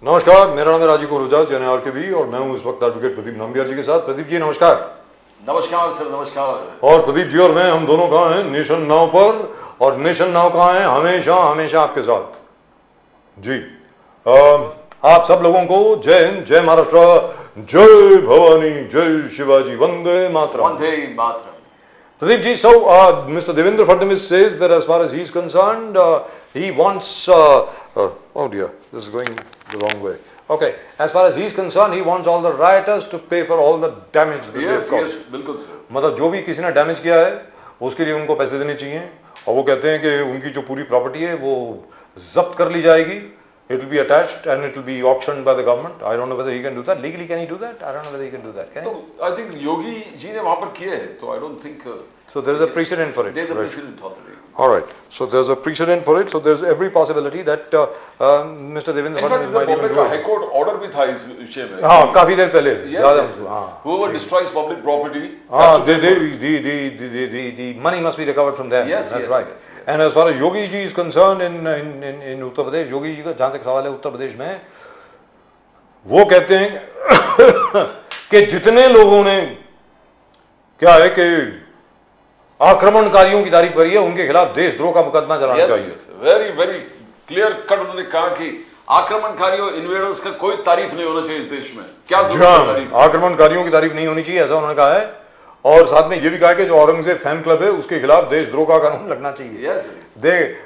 नमस्कार, मेरा नाम है राजीव कुरुजा JNRKV और मैं हूं इस वक्त एडवोकेट प्रदीप नंबियार जी के साथ। प्रदीप जी नमस्कार। नमस्कार सर, नमस्कार। और प्रदीप जी और मैं, हम दोनों कहाँ हैं? नेशन नाउ पर। और नेशन नाउ कहाँ है? हमेशा हमेशा आपके साथ जी। आप सब लोगों को जय हिंद, जय महाराष्ट्र, जय भवानी, जय Shivaji, Vande Mataram. Vande Mataram. Pradeep ji, so Mr. Devendra Fadnavis says that as far as he is concerned, he wants. Oh dear, this is going the wrong way. Okay, as far as he is concerned, he wants all the rioters to pay for all the damage that they have caused. Yes, बिल्कुल sir. मतलब जो भी किसी ने damage किया है उसके लिए उनको पैसे देने चाहिए, और वो कहते हैं कि उनकी जो पूरी प्रॉपर्टी है वो जब्त कर ली जाएगी. It will be attached and it will be auctioned by the government. I don't know whether he can do that. Legally, can he do that? I don't know whether he can do that. Can he? तो I think Yogi ji ने वहाँ पर किए हैं, तो I don't think. So there is a precedent for it. There is a right? precedent already. All right. So there's a precedent for it. So there's every possibility that Mr. Devendra In fact, Fadnavis might even Bombay do का it. High court order भी था इस विषय में। हाँ, काफी देर पहले. Yes. हाँ. Whoever destroys public property. हाँ, the money must be recovered from them. Yes, That's yes, right. yes, yes. And as far as Yogi ji is concerned in Uttar Pradesh, Yogi ji का जहाँ तक सवाल है उत्तर प्रदेश में, वो कहते हैं कि जितने लोगों ने क्या है कि आक्रमणकारियों की तारीफ करी है, उनके खिलाफ देशद्रोह का मुकदमा चलाना चाहिए. वेरी वेरी क्लियर कट उन्होंने कहा कि आक्रमणकारियों, इन्वेडर्स का कोई तारीफ नहीं होना चाहिए इस देश में। क्या जरूरत है? आक्रमणकारियों की तारीफ नहीं होनी चाहिए, ऐसा उन्होंने कहा है. और साथ में ये भी कहा कि जो औरंगजेब फैन क्लब है उसके खिलाफ देशद्रोह का कानून लगना चाहिए. Yes,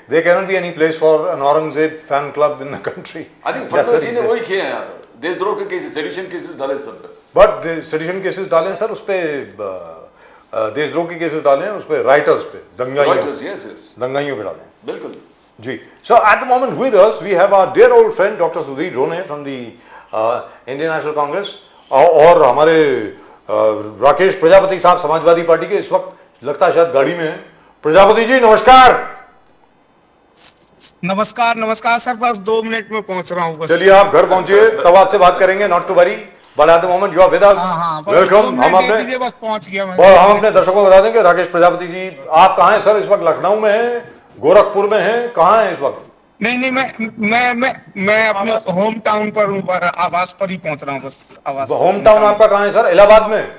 There cannot be any place for an Aurangzeb fan club in the country. I think Fadnavis ji ने वही किए हैं यार, देशद्रोह के केसेस, सेडिशन केसेस डाले सब पे. बट सेडिशन केसेस डाले सर, उस पे देशद्रोह के केसेस डाले हैं, उस पे राइटर्स पे, दंगाइयों पे डाले हैं. बिल्कुल जी. So at the moment with us we have our dear old friend Dr. Sudhir Rone from the Indian National Congress, और हमारे राकेश प्रजापति साहब समाजवादी पार्टी के, इस वक्त लगता है शायद गाड़ी में है. प्रजापति जी नमस्कार. नमस्कार नमस्कार सर, बस 2 मिनट में पहुंच रहा हूँ बस. चलिए आप घर पहुंचिए, तब आपसे बात करेंगे. Not to worry, but at the moment you are with us. Welcome. हम बस पहुंच गया मैं. हम अपने दर्शकों को बता दें कि राकेश प्रजापति जी आप कहाँ हैं सर? इस वक्त लखनऊ में हैं, गोरखपुर में हैं, कहाँ हैं इस वक्त? नहीं, मैं अपने होम टाउन पर हूँ, आवास पर ही पहुंच रहा हूँ बस. आवास. होम टाउन आपका कहाँ है सर? इलाहाबाद में?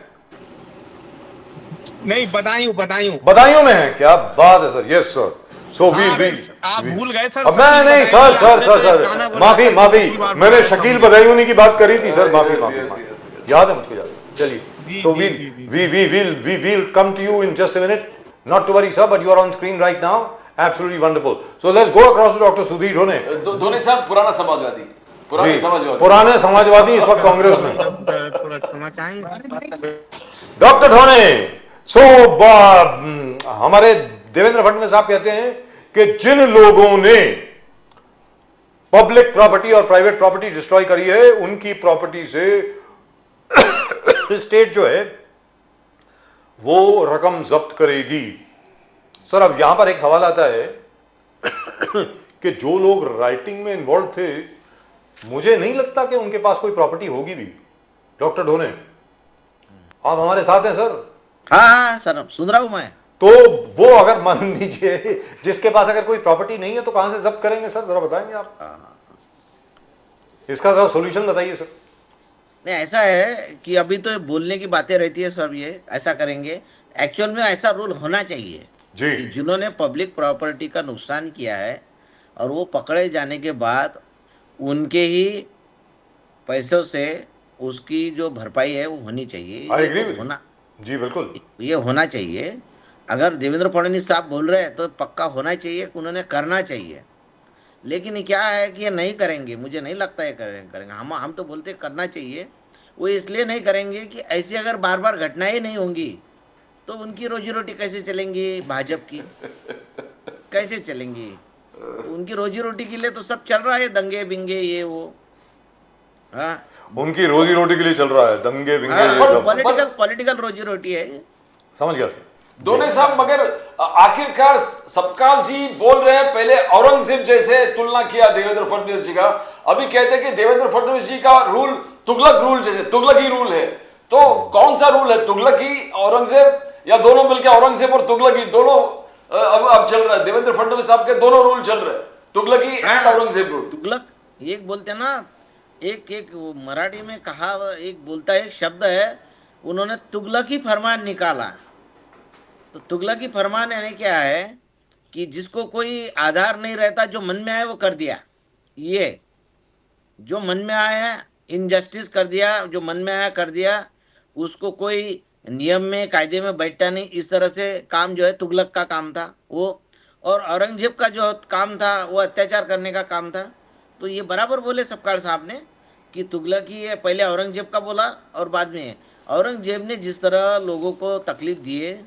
नहीं, बदायूं में है. क्या बात है सर. Yes sir. So आप भूल गए सर. मैं नहीं सर, माफी, मैंने शकील बदायूनी की बात करी थी सर. माफी, याद है मुझको, याद है. चलिए, तो we will come to you in just a minute. Not to worry sir, but you are on screen right now. Absolutely wonderful. So let's go across to Dr. Sudhir Rone. दोनों साहब पुराने समाजवादी इस वक्त कांग्रेस में. थोड़ा क्षमा चाहेंगे डॉक्टर ढोने. सो हमारे देवेंद्र फडणवीस साहब कहते हैं कि जिन लोगों ने पब्लिक प्रॉपर्टी और प्राइवेट प्रॉपर्टी डिस्ट्रॉय करी है, उनकी प्रॉपर्टी से स्टेट जो है वो रकम जब्त करेगी. सर अब यहां पर एक सवाल आता है कि जो लोग राइटिंग में इन्वॉल्व थे, मुझे नहीं लगता कि उनके पास कोई प्रॉपर्टी होगी भी. डॉक्टर ढोने, आप हमारे साथ हैं सर? हाँ सर, सुन रहा हूं मैं. तो वो अगर मान लीजिए जिसके पास अगर कोई प्रॉपर्टी नहीं है तो कहां से जब्त करेंगे सर? जरा बताएंगे आप इसका जरा सॉल्यूशन बताइए सर. नहीं, ऐसा है कि अभी तो बोलने की बातें रहती है सब, ये ऐसा करेंगे. एक्चुअल में ऐसा रूल होना चाहिए जी. कि जिन्होंने पब्लिक प्रॉपर्टी का नुकसान किया है और वो पकड़े जाने के बाद उनके ही पैसों से उसकी जो भरपाई है वो होनी चाहिए. होना जी, बिल्कुल ये होना चाहिए. अगर देवेंद्र फडणवीस साहब बोल रहे हैं तो पक्का होना चाहिए, उन्होंने करना चाहिए. लेकिन क्या है कि ये नहीं करेंगे, मुझे नहीं लगता है करेंगे. हम तो बोलते करना चाहिए. वो इसलिए नहीं करेंगे कि ऐसी अगर बार बार घटनाएं नहीं होंगी तो उनकी रोजी रोटी कैसे चलेंगी? भाजपा की कैसे चलेंगी? उनकी रोजी रोटी के लिए तो सब चल रहा है, दंगे बिंगे ये वो. हाँ, उनकी रोजी रोटी के लिए चल रहा है दंगे बिंगे. पॉलिटिकल रोजी रोटी है. समझ गया सर. दोनों साहब, मगर आखिरकार सपकाल जी बोल रहे हैं, पहले औरंगजेब जैसे तुलना किया देवेंद्र फडणवीस जी का, अभी कहते हैं कि देवेंद्र फडणवीस जी का रूल तुगलक रूल जैसे, तुगलकी रूल है. तो कौन सा रूल है, तुगलकी, औरंगजेब, या दोनों मिलकर औरंगजेब और तुगलकी दोनों अब चल रहा है? देवेंद्र फडणवीस साहब के दोनों रूल चल रहे हैं, तुगलकी एंड औरंगजेब रूल. तुगलक एक बोलते ना एक एक वो मराठी में कहा, एक बोलता है, एक शब्द है, उन्होंने तुगलकी फरमान निकाला। तो तुगलकी फरमान यानी क्या है कि जिसको कोई आधार नहीं रहता, जो मन में आया वो कर दिया। ये जो मन में आया इनजस्टिस कर दिया, जो मन में आया कर दिया, उसको कोई नियम में कायदे में बैठता नहीं। इस तरह से काम जो है तुगलक का काम था वो। और औरंगजेब का जो काम था वो अत्याचार करने का काम था। तो ये बराबर बोले सपकाळ साहब ने कि तुगलकी है, पहले औरंगजेब का बोला और बाद में औरंगजेब ने जिस तरह लोगों को तकलीफ दिए,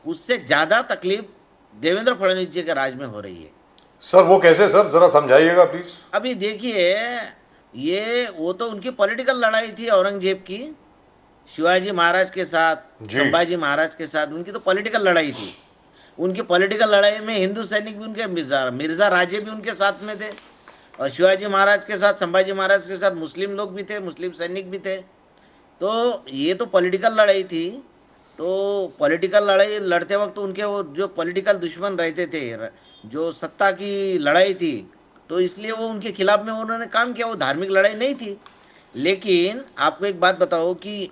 उससे ज़्यादा तकलीफ देवेंद्र फडणवीस जी के राज में हो रही है। सर वो कैसे सर, जरा समझाइएगा प्लीज। अभी देखिए, ये वो तो उनकी पॉलिटिकल लड़ाई थी औरंगजेब की, शिवाजी महाराज के साथ, जी। संभाजी महाराज के साथ उनकी तो पॉलिटिकल लड़ाई थी। उनकी पॉलिटिकल लड़ाई में हिंदू सैनिक भी उनके, मिर्जा राजे भी उनके साथ में थे, और शिवाजी महाराज के साथ, संभाजी महाराज के साथ मुस्लिम लोग भी थे, मुस्लिम सैनिक भी थे। तो ये तो पॉलिटिकल लड़ाई थी। तो पॉलिटिकल लड़ाई लड़ते वक्त उनके वो जो पॉलिटिकल दुश्मन रहते थे, जो सत्ता की लड़ाई थी, तो इसलिए वो उनके खिलाफ में उन्होंने काम किया। वो धार्मिक लड़ाई नहीं थी। लेकिन आपको एक बात बताओ कि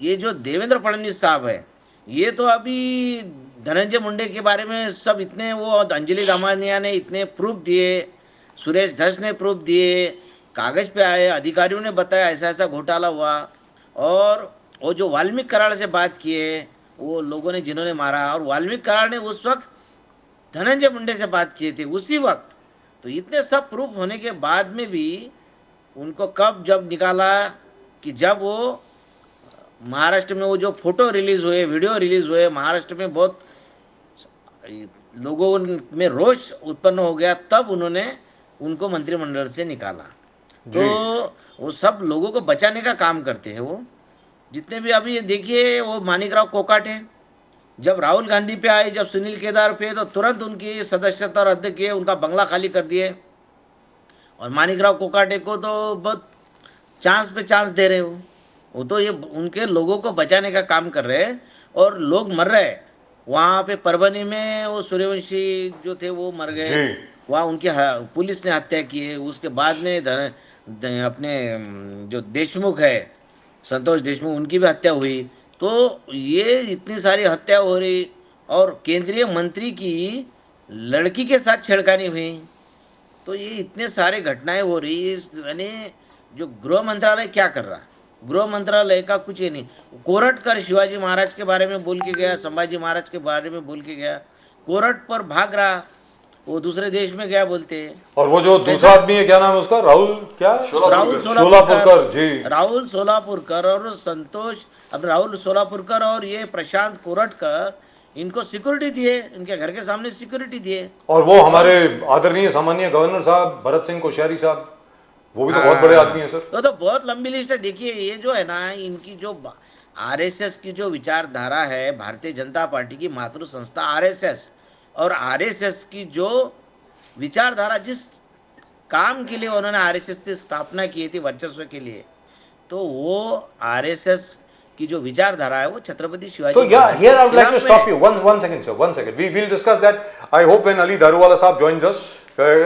ये जो देवेंद्र फडणवीस साहब है, ये तो अभी धनंजय मुंडे के बारे में सब इतने, वो अंजलि रामानिया ने इतने प्रूफ दिए, सुरेश धस ने प्रूफ दिए, कागज पे आए, अधिकारियों ने बताया ऐसा ऐसा घोटाला हुआ। और वो जो वाल्मीकि कराड़ से बात किए, वो लोगों ने जिन्होंने मारा, और वाल्मीकि कराड़ ने उस वक्त धनंजय मुंडे से बात किए थे उसी वक्त। तो इतने सब प्रूफ होने के बाद में भी उनको कब जब निकाला कि जब वो महाराष्ट्र में वो जो फोटो रिलीज हुए, वीडियो रिलीज हुए, महाराष्ट्र में बहुत लोगों में रोष उत्पन्न हो गया, तब उन्होंने उनको मंत्रिमंडल से निकाला। तो वो सब लोगों को बचाने का काम करते हैं वो जितने भी। अभी देखिए वो माणिकराव कोकाटे जब राहुल गांधी पे आए, जब सुनील केदार पे, तो तुरंत उनकी सदस्यता रद्द किए, उनका बंगला खाली कर दिए। और माणिकराव कोकाटे को तो बहुत चांस पे चांस दे रहे हो। वो तो ये उनके लोगों को बचाने का काम कर रहे हैं, और लोग मर रहे हैं। वहाँ पे परभनी में वो सूर्यवंशी जो थे वो मर गए, वहाँ उनकी पुलिस ने हत्या की है। उसके बाद में अपने जो देशमुख है, संतोष देशमुख, उनकी भी हत्या हुई। तो ये इतनी सारी हत्या हो रही, और केंद्रीय मंत्री की लड़की के साथ छेड़खानी हुई। तो ये इतने सारे घटनाएं हो रही, यानी जो गृह मंत्रालय क्या कर रहा है, गृह मंत्रालय का कुछ ही नहीं। कोरटकर शिवाजी महाराज के बारे में बोल के गया, संभाजी महाराज के बारे में बोल के गया, कोरट पर भाग रहा, वो दूसरे देश में गया बोलते। और वो जो दूसरा आदमी है, क्या नाम है उसका, राहुल क्या, राहुल सोलापुरकर जी, राहुल सोलापुरकर और संतोष, अब राहुल सोलापुरकर और ये प्रशांत कोरटकर, इनको सिक्योरिटी दिए, इनके घर के सामने सिक्योरिटी दिए। और वो हमारे आदरणीय सामान्य गवर्नर साहब भरत सिंह कोश्यारी साहब, वो भी तो बहुत बड़े आदमी है सर। तो बहुत लंबी लिस्ट है। देखिए ये जो है ना, इनकी जो आरएसएस की जो विचारधारा है, भारतीय जनता पार्टी की मातृ संस्था आरएसएस, और आरएसएस की जो विचारधारा, जिस काम के लिए उन्होंने आरएसएस की स्थापना की थी वर्चस्व के लिए, तो वो आरएसएस की जो विचारधारा है वो छत्रपति शिवाजी। तो here I would like to stop you one second sir, one second. We will discuss that. I hope when Ali Daruwalla साहब joins us,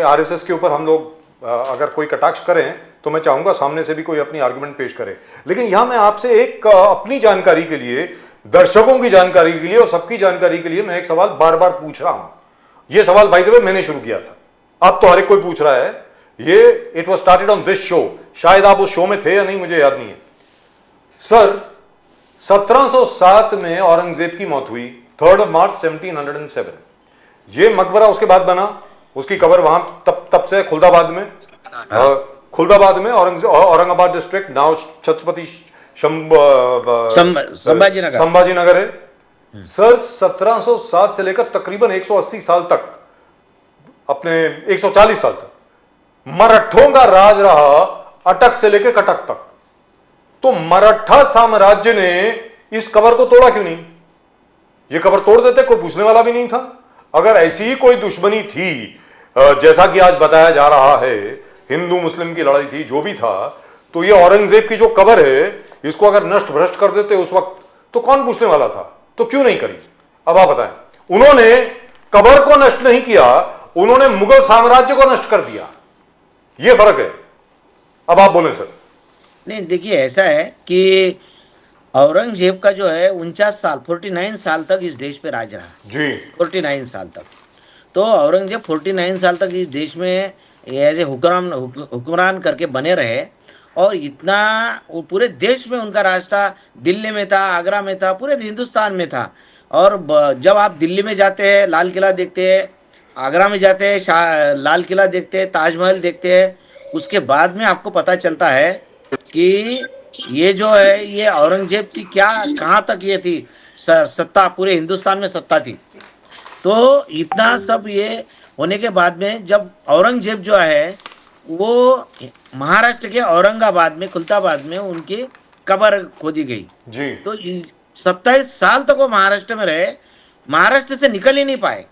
आरएसएस के ऊपर हम लोग अगर कोई कटाक्ष करें तो मैं चाहूंगा सामने से भी कोई अपनी आर्गुमेंट पेश करे। लेकिन यहां मैं आपसे एक अपनी जानकारी के लिए, दर्शकों की जानकारी के लिए और सबकी जानकारी के लिए मैं एक सवाल बार बार पूछ रहा हूं। यह सवाल बाय द वे मैंने शुरू किया था, अब तो हर एक कोई पूछ रहा है। ये it was started on this show, शायद आप उस शो में थे या नहीं मुझे याद नहीं है। सर 1707 में औरंगजेब की मौत हुई, 3 मार्च 1707। ये मकबरा उसके बाद बना, उसकी कब्र वहां तब से खुलदाबाद में, औरंगाबाद डिस्ट्रिक्ट, नाउ छत्रपति संभाजी नगर है। सर 1707 से लेकर तकरीबन 180 साल तक, अपने 140 साल तक मराठों का राज रहा, अटक से लेकर कटक तक। तो मराठा साम्राज्य ने इस कब्र को तोड़ा क्यों नहीं? ये कब्र तोड़ देते, कोई पूछने वाला भी नहीं था। अगर ऐसी ही कोई दुश्मनी थी, जैसा कि आज बताया जा रहा है, हिंदू मुस्लिम की लड़ाई थी, जो भी था, तो ये औरंगजेब की जो कब्र है, इसको अगर नष्ट भ्रष्ट कर देते उस वक्त, तो कौन पूछने वाला था? तो क्यों नहीं करी? अब आप बताएं। उन्होंने कब्र को नष्ट नहीं किया, उन्होंने मुगल साम्राज्य को नष्ट कर दिया। यह फर्क है। अब आप बोले सर। नहीं देखिए, ऐसा है कि औरंगजेब का जो है 49 साल 49 साल तक इस देश पे राज रहा। जी 49 साल तक। तो औरंगजेब 49 साल तक इस देश में एज ए हुक्मरान करके बने रहे, और इतना वो पूरे देश में उनका राज था। दिल्ली में था, आगरा में था, पूरे हिंदुस्तान में था। और जब आप दिल्ली में जाते हैं लाल किला देखते हैं, आगरा में जाते हैं लाल किला देखते हैं, ताजमहल देखते हैं, उसके बाद में आपको पता चलता है कि ये जो है ये औरंगजेब की क्या कहाँ तक ये थी सत्ता, पूरे हिंदुस्तान में सत्ता थी। तो इतना सब ये होने के बाद में जब औरंगजेब जो है वो महाराष्ट्र के औरंगाबाद में, खुलताबाद में उनकी कब्र खोदी गई। जी तो 27 साल तक वो महाराष्ट्र में रहे, महाराष्ट्र से निकल ही नहीं पाए,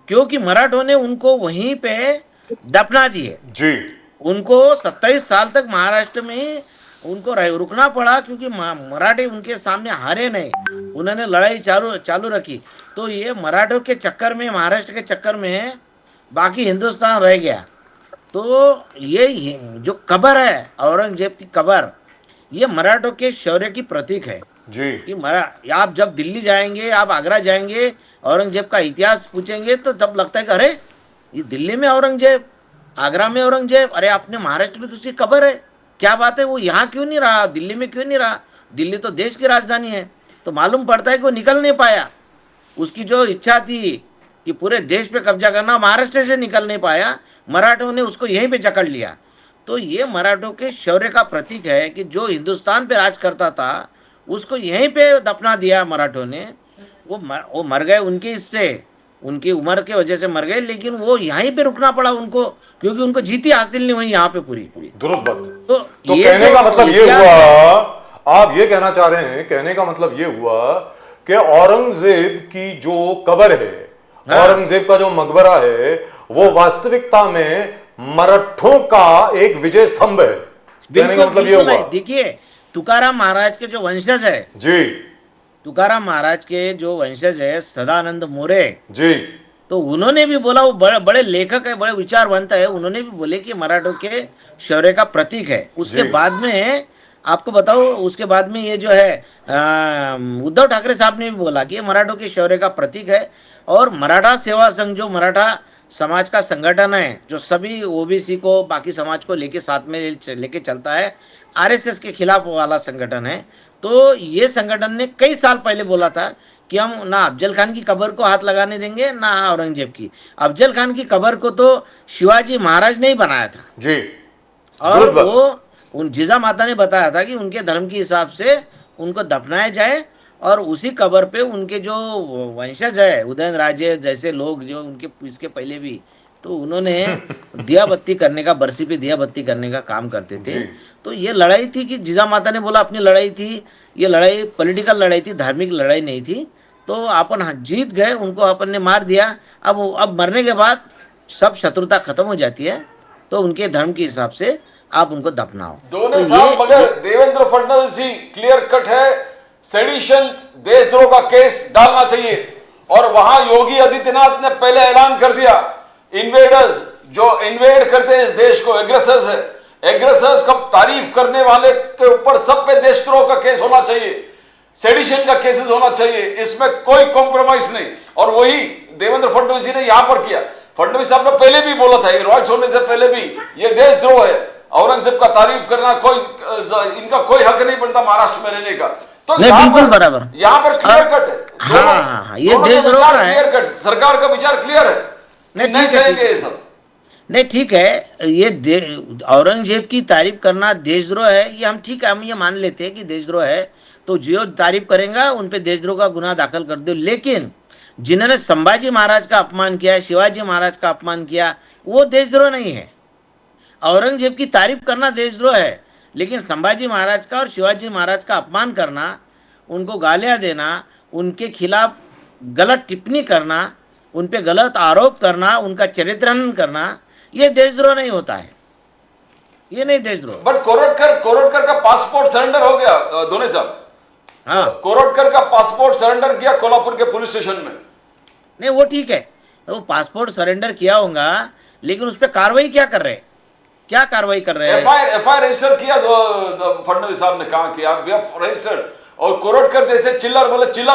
क्योंकि मराठों ने उनको वहीं पे दफना दिए। जी उनको 27 साल तक महाराष्ट्र में उनको रुकना पड़ा, क्योंकि मराठे उनके सामने हारे नहीं, उन्होंने लड़ाई चालू रखी। तो ये मराठों के चक्कर में, महाराष्ट्र के चक्कर में बाकी हिंदुस्तान रह गया। तो ये जो कब्र है औरंगजेब की कब्र, ये मराठों के शौर्य की प्रतीक है। जी कि आप जब दिल्ली जाएंगे, आप आगरा जाएंगे, औरंगजेब का इतिहास पूछेंगे तो तब लगता है कि अरे ये दिल्ली में औरंगजेब, आगरा में औरंगजेब, अरे अपने महाराष्ट्र में तो उसकी कब्र है, क्या बात है, वो यहाँ क्यों नहीं रहा, दिल्ली में क्यों नहीं रहा, दिल्ली तो देश की राजधानी है। तो मालूम पड़ता है कि वो निकल नहीं पाया, उसकी जो इच्छा थी कि पूरे देश पे कब्जा करना, महाराष्ट्र से निकल नहीं पाया, मराठों ने उसको यहीं पे जकड़ लिया। तो ये मराठों के शौर्य का प्रतीक है कि जो हिंदुस्तान पे राज करता था उसको यहीं पे दफना दिया मराठों ने। वो मर गए, उनकी इससे उनकी उम्र के वजह से मर गए, लेकिन वो यहीं पे रुकना पड़ा उनको, क्योंकि उनको जीती हासिल नहीं हुई यहाँ पे पूरी। दुरुस्त बात। तो कहने का मतलब ये हुआ, आप ये कहना चाह रहे हैं, कहने का मतलब ये हुआ कि औरंगजेब की जो कब्र है, औरंगजेब का जो मकबरा है, वो वास्तविकता में मराठों का एक विजय स्तंभ है। कहने का मतलब ये हुआ। देखिए, तुकाराम महाराज के जो वंशज है, जी तुकाराम महाराज के जो वंशज है सदानंद मोरे जी, तो उन्होंने भी बोला, वो बड़े लेखक है, बड़े विचारवंत है, उन्होंने भी बोले कि मराठों के शौर्य का प्रतीक है। उसके बाद में आपको बताओ, उसके बाद में ये जो है उद्धव ठाकरे साहब ने भी बोला कि ये मराठों के शौर्य का प्रतीक है। और मराठा सेवा संघ जो मराठा समाज का संगठन है, जो सभी ओबीसी को, बाकी समाज को लेके साथ में लेके चलता है, आरएसएस के खिलाफ वाला संगठन है। तो ये संगठन ने कई साल पहले बोला था कि हम ना अफजल खान की कब्र को हाथ लगाने देंगे, ना औरंगजेब की। अफजल खान की कब्र को तो शिवाजी महाराज ने ही बनाया था जी, और वो उन जिजा माता ने बताया था कि उनके धर्म के हिसाब से उनको दफनाया जाए, और उसी कब्र पे उनके जो वंशज है, उदयन राजे जैसे लोग जो उनके इसके पहले भी, तो उन्होंने दिया बत्ती करने का, बरसी पे दिया बत्ती करने का काम करते थे। तो ये लड़ाई थी कि जिजा माता ने बोला अपनी लड़ाई थी, ये लड़ाई पॉलिटिकल लड़ाई थी, धार्मिक लड़ाई नहीं थी। तो अपन जीत गए, उनको अपन ने मार दिया। अब मरने के बाद सब शत्रुता खत्म हो जाती है, तो उनके धर्म के हिसाब से आप उनको दफनाओ। दोनों साहब, मगर देवेंद्र फडणवीस जी क्लियर कट है, सेडिशन देशद्रोह का केस डालना चाहिए। और वहां योगी आदित्यनाथ ने पहले ऐलान कर दिया, इन्वेडर्स जो इन्वेड करते हैं इस देश को, एग्रेसर्स है, एग्रेसर्स का तारीफ करने वाले के ऊपर सब पे देशद्रोह का केस होना चाहिए, सेडिशन का केसेस होना चाहिए, इसमें कोई कॉम्प्रोमाइज नहीं। और वही देवेंद्र फडणवीस जी ने यहां पर किया। फडणवीस साहब ने पहले भी बोला था, रॉयट्स होने से पहले भी, ये देशद्रोह है, औरंगजेब का तारीफ करना इनका कोई हक नहीं बनता महाराष्ट्र में रहने का। तो बिल्कुल बराबर, यहाँ पर क्लियर कट है। हाँ, ये देशद्रोह का है, क्लियर कट, सरकार का विचार क्लियर है, नहीं सहेंगे ये सब। नहीं ठीक है, ये औरंगजेब की तारीफ करना देशद्रोह है, ये हम ठीक है, हम ये मान लेते हैं कि देशद्रोह है, तो जो तारीफ करेगा उन पे देशद्रोह का गुनाह दाखिल कर दो। लेकिन जिन्होंने संभाजी महाराज का अपमान किया, शिवाजी महाराज का अपमान किया, वो देशद्रोह नहीं है। औरंगजेब की तारीफ करना देशद्रोह है, लेकिन संभाजी महाराज का और शिवाजी महाराज का अपमान करना, उनको गालियां देना, उनके खिलाफ गलत टिप्पणी करना, उन पे गलत आरोप करना, उनका चरित्रहनन करना, ये देशद्रोह नहीं होता है, ये नहीं देशद्रोह। बट कोरटकर का पासपोर्ट सरेंडर हो गया दोनों साहब। हाँ, कोरटकर का पासपोर्ट सरेंडर किया कोल्हापुर के पुलिस स्टेशन में। नहीं वो ठीक है, वो पासपोर्ट सरेंडर किया होगा, लेकिन उस पर कार्रवाई क्या कर रहे हैं? क्या कार्रवाई कर रहे हैं? एफआईआर रजिस्टर किया फडणवीस साहब ने कहा कि आप रजिस्टर्ड, और कोरटकर जैसे चिल्लर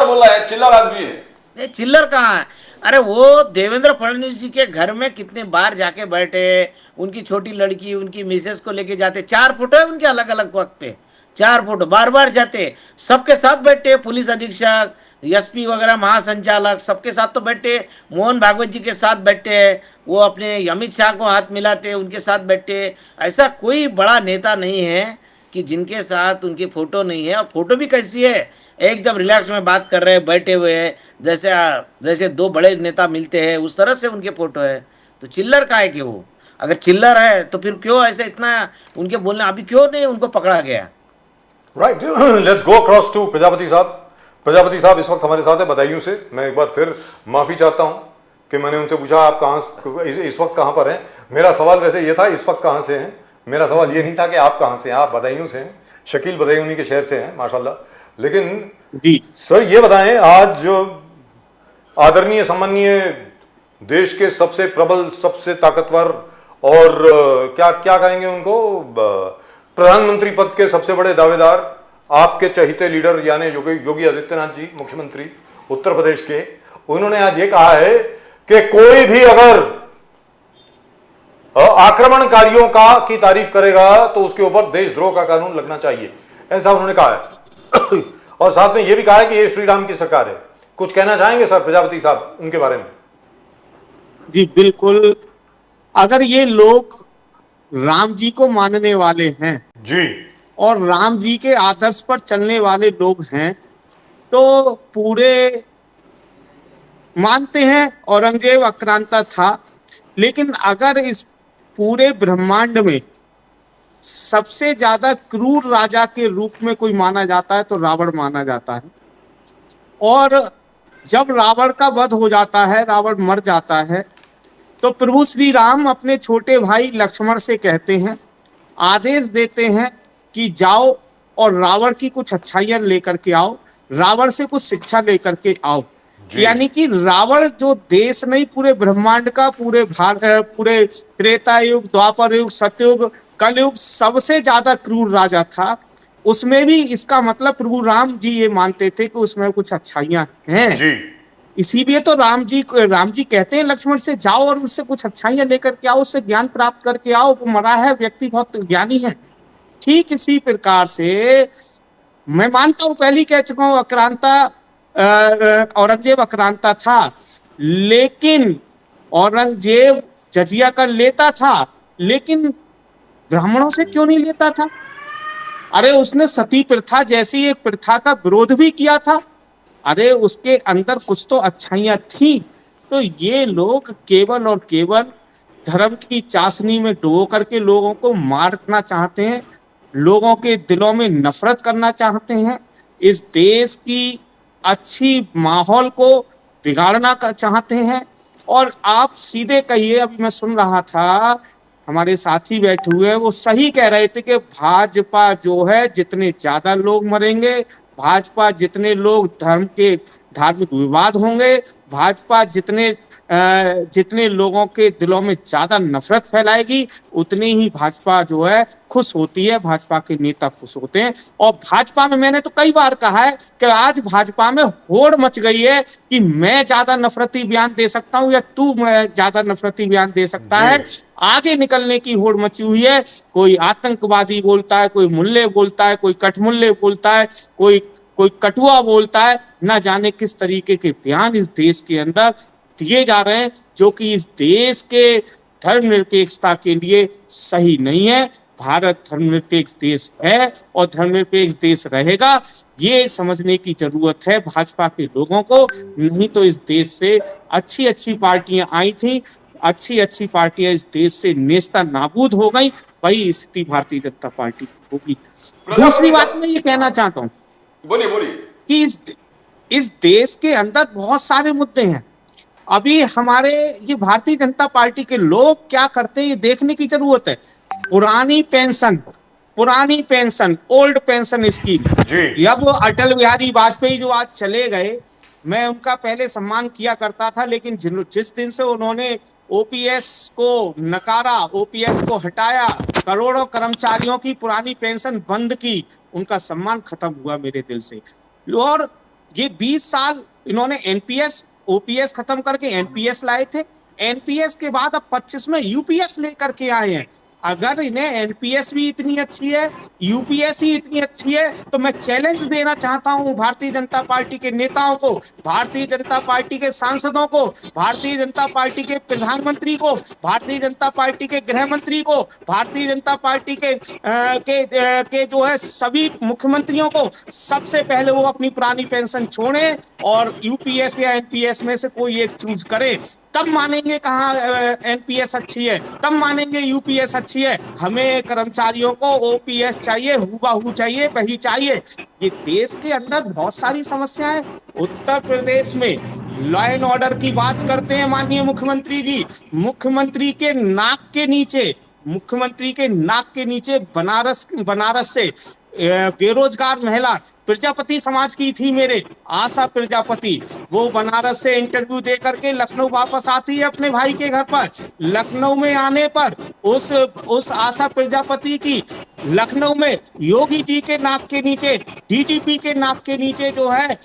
बोला है, चिल्लर आदमी है। नहीं, चिल्लर कहाँ है? अरे वो देवेंद्र फडणवीस जी के घर में कितने बार जाके बैठे, उनकी छोटी लड़की उनकी मिसेस को लेके जाते, 4 फोटो है उनके अलग अलग वक्त पे, 4 फोटो बार बार जाते, सबके साथ बैठे, पुलिस अधीक्षक, एसपी वगैरह, महासंचालक, सबके साथ तो बैठे, मोहन भागवत जी के साथ बैठे, वो अपने अमित शाह को हाथ मिलाते, उनके साथ बैठे। ऐसा कोई बड़ा नेता नहीं है कि जिनके साथ उनकी फोटो नहीं है। और फोटो भी कैसी है, एकदम रिलैक्स में बात कर रहे हैं, बैठे हुए हैं, जैसे जैसे 2 बड़े नेता मिलते हैं उस तरह से उनके फोटो है। तो चिल्लर का है कि वो अगर चिल्लर है तो फिर क्यों ऐसे इतना उनके बोलने, अभी क्यों नहीं उनको पकड़ा गया? Right, let's go across to Prajapati साहब। प्रजापति साहब इस वक्त हमारे साथ है बदायूं से। मैं एक बार फिर माफी चाहता हूं कि मैंने उनसे पूछा आप कहाँ इस वक्त कहाँ पर हैं। मेरा सवाल वैसे ये था इस वक्त कहाँ से हैं, मेरा सवाल ये नहीं था कि आप कहाँ से हैं। आप बदायूं से हैं, शकील बदायूं उन्हीं के शहर से हैं माशाल्लाह। लेकिन जी सर ये बताएं, आज जो आदरणीय सम्माननीय देश के सबसे प्रबल, सबसे ताकतवर और क्या क्या कहेंगे उनको, प्रधानमंत्री पद के सबसे बड़े दावेदार, आपके चहीते लीडर यानी योगी आदित्यनाथ जी, मुख्यमंत्री उत्तर प्रदेश के, उन्होंने आज ये कहा है कि कोई भी अगर आक्रमणकारियों की तारीफ करेगा तो उसके ऊपर देशद्रोह का कानून लगना चाहिए, ऐसा उन्होंने कहा है। और साथ में यह भी कहा है कि ये श्री राम की सरकार है। कुछ कहना चाहेंगे सर प्रजापति साहब उनके बारे में? जी बिल्कुल, अगर ये लोग राम जी को मानने वाले हैं जी, और राम जी के आदर्श पर चलने वाले लोग हैं, तो पूरे मानते हैं औरंगजेब आक्रांता था, लेकिन अगर इस पूरे ब्रह्मांड में सबसे ज्यादा क्रूर राजा के रूप में कोई माना जाता है तो रावण माना जाता है। और जब रावण का वध हो जाता है, रावण मर जाता है, तो प्रभु श्री राम अपने छोटे भाई लक्ष्मण से कहते हैं, आदेश देते हैं कि जाओ और रावण की कुछ अच्छाइयां लेकर के आओ, रावण से कुछ शिक्षा लेकर के आओ। यानी कि रावण जो देश नहीं, पूरे ब्रह्मांड का, पूरे त्रेता युग, द्वापर युग, सतयुग, कलयुग सबसे ज्यादा क्रूर राजा था। उसमें भी इसका मतलब प्रभु राम जी ये मानते थे कि उसमें कुछ अच्छाइयां हैं जी। इसीलिए तो राम जी कहते हैं लक्ष्मण से जाओ और उससे कुछ अच्छाइयां लेकर के आओ, उससे ज्ञान प्राप्त करके आओ, वो मरा है व्यक्ति बहुत ज्ञानी है। ठीक इसी प्रकार से मैं मानता हूं, पहले कह चुका हूं, औरंगजेब आक्रांता था, लेकिन औरंगजेब जजिया कर लेता था, लेकिन ब्राह्मणों से क्यों नहीं लेता था? अरे उसने सती प्रथा जैसी एक प्रथा का विरोध भी किया था। अरे उसके अंदर कुछ तो अच्छाइयां थी। तो ये लोग केवल और केवल धर्म की चाशनी में डुबो करके लोगों को मारना चाहते हैं, लोगों के दिलों में नफरत करना चाहते हैं, इस देश की अच्छी माहौल को बिगाड़ना चाहते हैं। और आप सीधे कहिए, अभी मैं सुन रहा था, हमारे साथी बैठे हुए हैं, वो सही कह रहे थे कि भाजपा जो है, जितने ज्यादा लोग मरेंगे, भाजपा जितने लोग धार्मिक विवाद होंगे, भाजपा जितने लोगों के दिलों में ज्यादा नफरत फैलाएगी, उतनी ही भाजपा जो है खुश होती है, भाजपा के नेता खुश होते हैं। और भाजपा में मैंने तो कई बार कहा है कि आज भाजपा में होड़ मच गई है कि मैं ज्यादा नफरती बयान दे सकता हूं या तू ज्यादा नफरती बयान दे सकता है। आगे निकलने की होड़ मची हुई है। कोई आतंकवादी बोलता है, कोई मुल्ले बोलता है, कोई कठमुल्ले बोलता है, कोई कटुआ बोलता है, ना जाने किस तरीके के बयान इस देश के अंदर दिए जा रहे हैं, जो कि इस देश के धर्मनिरपेक्षता के लिए सही नहीं है। भारत धर्मनिरपेक्ष देश है और धर्मनिरपेक्ष देश रहेगा, ये समझने की जरूरत है भाजपा के लोगों को। नहीं तो इस देश से अच्छी अच्छी पार्टियां आई थी, अच्छी अच्छी पार्टियां इस देश से नेस्ता नाबूद हो गई, वही स्थिति भारतीय जनता पार्टी की होगी। दूसरी बात मैं ये कहना चाहता हूँ, बोलिए कि इस देश के अंदर बहुत सारे मुद्दे हैं। अभी हमारे ये भारतीय जनता पार्टी के लोग क्या करते हैं, ये देखने की जरूरत है। पुरानी पेंशन ओल्ड पेंशन स्कीम, अब वो अटल बिहारी वाजपेयी जो आज चले गए, मैं उनका पहले सम्मान किया करता था, लेकिन जिस दिन से उन्होंने ओपीएस को नकारा, ओपीएस को हटाया, करोड़ों कर्मचारियों की पुरानी पेंशन बंद की, उनका सम्मान खत्म हुआ मेरे दिल से। और ये 20 साल इन्होंने एनपीएस ओपीएस खत्म करके एनपीएस लाए थे, एनपीएस के बाद अब 25 में यूपीएस लेकर के आए हैं। अगर इन्हें एनपीएस भी इतनी अच्छी है, यूपीएस ही इतनी अच्छी है, तो मैं चैलेंज देना चाहता हूं भारतीय जनता पार्टी के नेताओं को, भारतीय जनता पार्टी के सांसदों को, भारतीय जनता पार्टी के प्रधानमंत्री को, भारतीय जनता पार्टी के गृह मंत्री को, भारतीय जनता पार्टी के जो है सभी मुख्यमंत्रियों को, सबसे पहले वो अपनी पुरानी पेंशन छोड़ें और यूपीएस या एनपीएस में से कोई एक चूज करें। तब मानेंगे कहाँ एनपीएस अच्छी है, तब मानेंगे यूपीएस अच्छी है। हमें कर्मचारियों को ओपीएस चाहिए, हुबहू चाहिए, वही चाहिए। ये देश के अंदर बहुत सारी समस्याएं। उत्तर प्रदेश में लॉ एंड ऑर्डर की बात करते हैं माननीय मुख्यमंत्री जी, मुख्यमंत्री के नाक के नीचे, मुख्यमंत्री के नाक के नीचे बनारस से बेरोजगार महिला प्रजापति समाज की थी, मेरे आशा प्रजापति, वो बनारस से इंटरव्यू दे करके लखनऊ वापस आती है अपने भाई के घर पर। लखनऊ में आने पर उस आशा प्रजापति की लखनऊ में योगी जी के नाक के नीचे, डीजीपी के नाक के नीचे जो है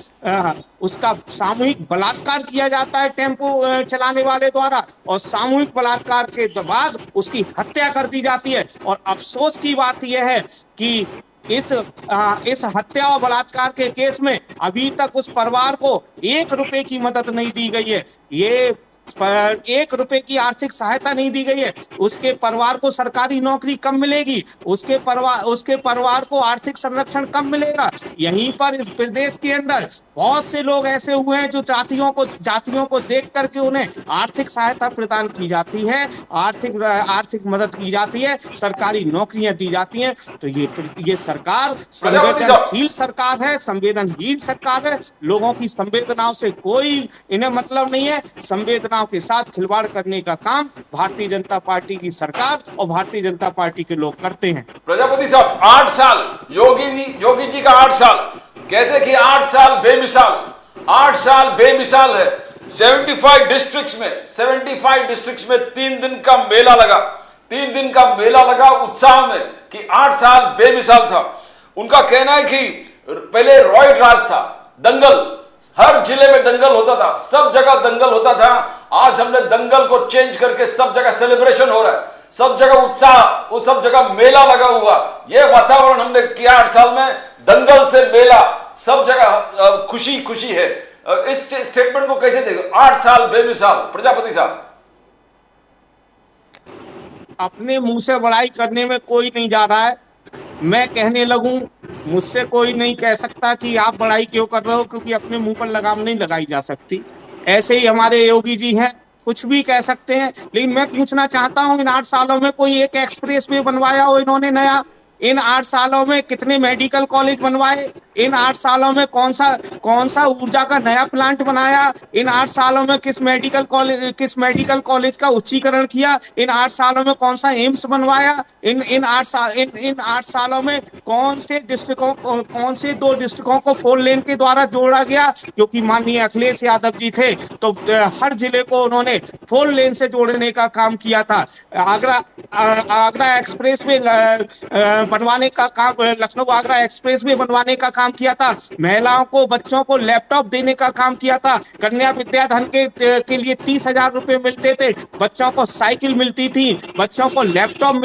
उसका सामूहिक बलात्कार किया जाता है टेम्पो चलाने वाले द्वारा, और सामूहिक बलात्कार के बाद उसकी हत्या कर दी जाती है। और अफसोस की बात यह है कि इस हत्या और बलात्कार के केस में अभी तक उस परिवार को 1 रुपए की मदद नहीं दी गई है। ये 1 रुपए की आर्थिक सहायता नहीं दी गई है। उसके परिवार को सरकारी नौकरी कब मिलेगी, उसके परिवार को आर्थिक संरक्षण कब मिलेगा। यहीं पर इस प्रदेश के अंदर बहुत से लोग ऐसे हुए हैं जो जातियों को देख करके उन्हें आर्थिक सहायता प्रदान की जाती है, आर्थिक मदद की जाती है, सरकारी नौकरियां दी जाती हैं। तो ये सरकार संवेदनशील सरकार है, संवेदनहीन सरकार है। लोगों की संवेदनाओं से कोई इन्हें मतलब नहीं है। संवेदनाओं के साथ खिलवाड़ करने का काम भारतीय जनता पार्टी की सरकार और भारतीय जनता पार्टी के लोग करते हैं। प्रजापति साहब, 8 साल योगी जी का 8 साल कहते कि 8 साल बेमिसाल, 8 साल बेमिसाल है। 75 डिस्ट्रिक्ट्स में 3 दिन का मेला लगा, 3 दिन का मेला लगा उत्साह में कि 8 साल बेमिसाल था। उनका कहना है कि पहले रॉयड राज था, दंगल, हर जिले में दंगल होता था, सब जगह दंगल होता था। आज हमने दंगल को चेंज करके सब जगह सेलिब्रेशन हो रहा है, सब जगह उत्साह, सब जगह मेला लगा हुआ। यह वातावरण हमने किया 8 साल में, दंगल से मेला, सब जगह खुशी खुशी है। इस स्टेटमेंट को कैसे देखो, 8 साल बेमिसाल? प्रजापति साहब, अपने मुंह से बड़ाई करने में कोई नहीं जा रहा है। मैं कहने लगूं, मुझसे कोई नहीं कह सकता कि आप बड़ाई क्यों कर रहे हो, क्योंकि अपने मुंह पर लगाम नहीं लगाई जा सकती। ऐसे ही हमारे योगी जी हैं, कुछ भी कह सकते हैं। लेकिन मैं पूछना चाहता हूं, इन 8 सालों में कोई एक एक्सप्रेस वे बनवाया हो इन्होंने नया? इन 8 सालों में कितने मेडिकल कॉलेज बनवाए? इन 8 सालों में कौन सा ऊर्जा का नया प्लांट बनाया? इन 8 सालों में किस मेडिकल कॉलेज का उच्चीकरण किया? इन 8 सालों में कौन सा एम्स बनवाया? इन 8 सालों में कौन से 2 डिस्ट्रिक्टों को 4 लेन के द्वारा जोड़ा गया? क्योंकि माननीय अखिलेश यादव जी थे तो हर जिले को उन्होंने 4 लेन से जोड़ने का काम किया था। आगरा एक्सप्रेस वे बनवाने का काम, लखनऊ आगरा एक्सप्रेस वे बनवाने का काम किया था। महिलाओं को, बच्चों को लैपटॉप देने का काम किया था। कन्या विद्याधन के लिए 30,000 रुपए मिलते थे, बच्चों को साइकिल मिलती थी, बच्चों को लैपटॉप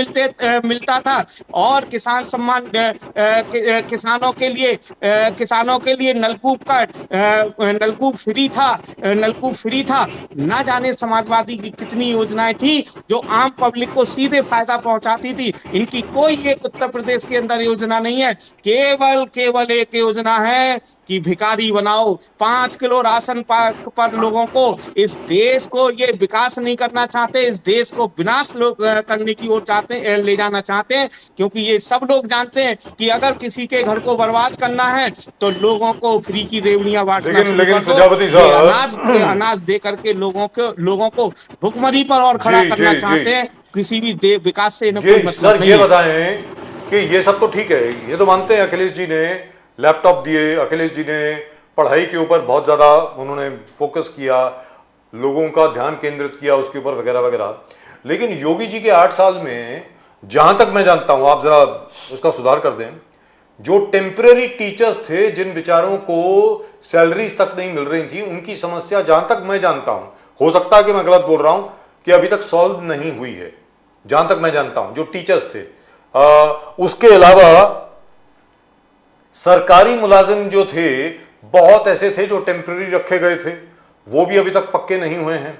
मिलता था। और किसान सम्मान, किसानों के लिए नलकूप फ्री था। ना जाने समाजवादी की कितनी योजनाएं थी जो आम पब्लिक को सीधे फायदा पहुंचाती थी। इनकी कोई एक उत्तर प्रदेश के अंदर योजना नहीं है। केवल एक योजना है कि भिखारी बनाओ, 5 किलो राशन पर लोगों को। इस देश को ये विकास नहीं करना चाहते, इस देश को विनाश करने की ओर ले जाना चाहते हैं। क्योंकि ये सब लोग जानते हैं कि अगर किसी के घर को बर्बाद करना है तो लोगों को फ्री की रेवड़ियां बांटना शुरू कर दो। अनाज दे करके लोगों को भुखमरी पर और खड़ा करना चाहते हैं। किसी भी विकास से कोई मतलब नहीं है। ये बताएं कि ये सब तो ठीक है, ये तो मानते हैं अखिलेश जी ने लैपटॉप दिए, अखिलेश जी ने पढ़ाई के ऊपर बहुत ज्यादा उन्होंने फोकस किया, लोगों का ध्यान केंद्रित किया उसके ऊपर वगैरह वगैरह। लेकिन योगी जी के 8 साल में जहां तक मैं जानता हूं, आप जरा उसका सुधार कर दें, जो टेम्पररी टीचर्स थे जिन बेचारों को सैलरीज तक नहीं मिल रही थी, उनकी समस्या जहां तक मैं जानता हूं, हो सकता है कि मैं गलत बोल रहा हूं, कि अभी तक सॉल्व नहीं हुई है, जहां तक मैं जानता हूं, जो टीचर्स थे। उसके अलावा सरकारी मुलाजिम जो थे, बहुत ऐसे थे जो टेम्पररी रखे गए थे, वो भी अभी तक पक्के नहीं हुए हैं।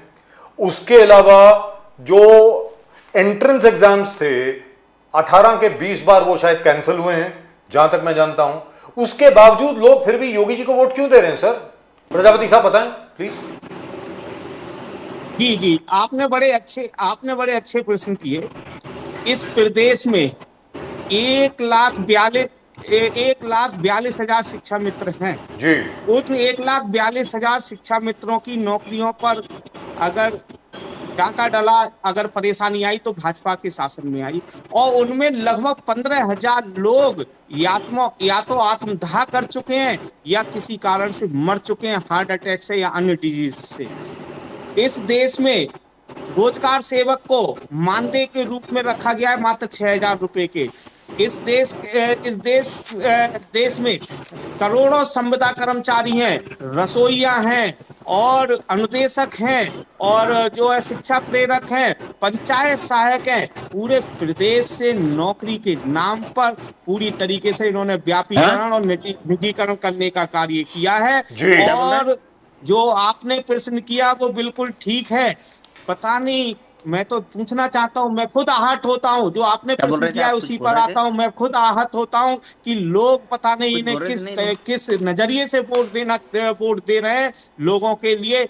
उसके अलावा जो एंट्रेंस एग्जाम्स थे 18 के 20 बार वो शायद कैंसिल हुए हैं, जहां तक मैं जानता हूं। उसके बावजूद लोग फिर भी योगी जी को वोट क्यों दे रहे हैं सर? प्रजापति साहब बताएं प्लीज। जी जी, आपने बड़े अच्छे प्रश्न किए। इस प्रदेश में 1,42,000 शिक्षा मित्र हैं। जी उन 1,42,000 शिक्षा मित्रों की नौकरियों पर अगर डाका डला, अगर परेशानी आई तो भाजपा के शासन में आई, और उनमें लगभग 15,000 लोग या तो आत्मदाह कर चुके हैं या किसी कारण से मर चुके हैं, हार्ट अटैक से या अन्य डिजीज से। इस देश में रोजगार सेवक को मानदेय के रूप में रखा गया है मात्र 6,000 रुपए के। इस देश में करोड़ों संविदा कर्मचारी हैं, रसोइया हैं और अनुदेशक हैं और जो है शिक्षा प्रेरक हैं, पंचायत सहायक हैं। पूरे प्रदेश से नौकरी के नाम पर पूरी तरीके से इन्होंने व्यापीकरण और निजीकरण करने का कार्य किया है। जी। और जो आपने प्रश्न किया वो बिल्कुल ठीक है। पता नहीं, मैं तो पूछना चाहता हूँ, मैं खुद आहत होता हूँ, जो आपने क्या बोल प्रश्न रहे थे किया है आप? उसी कुछ बोल पर रहे थे? आता हूँ। मैं खुद आहत होता हूँ कि लोग पता नहीं कुछ इन्हें बोल रहे थे? नहीं। किस नजरिए से वोट दे रहे हैं लोगों के लिए,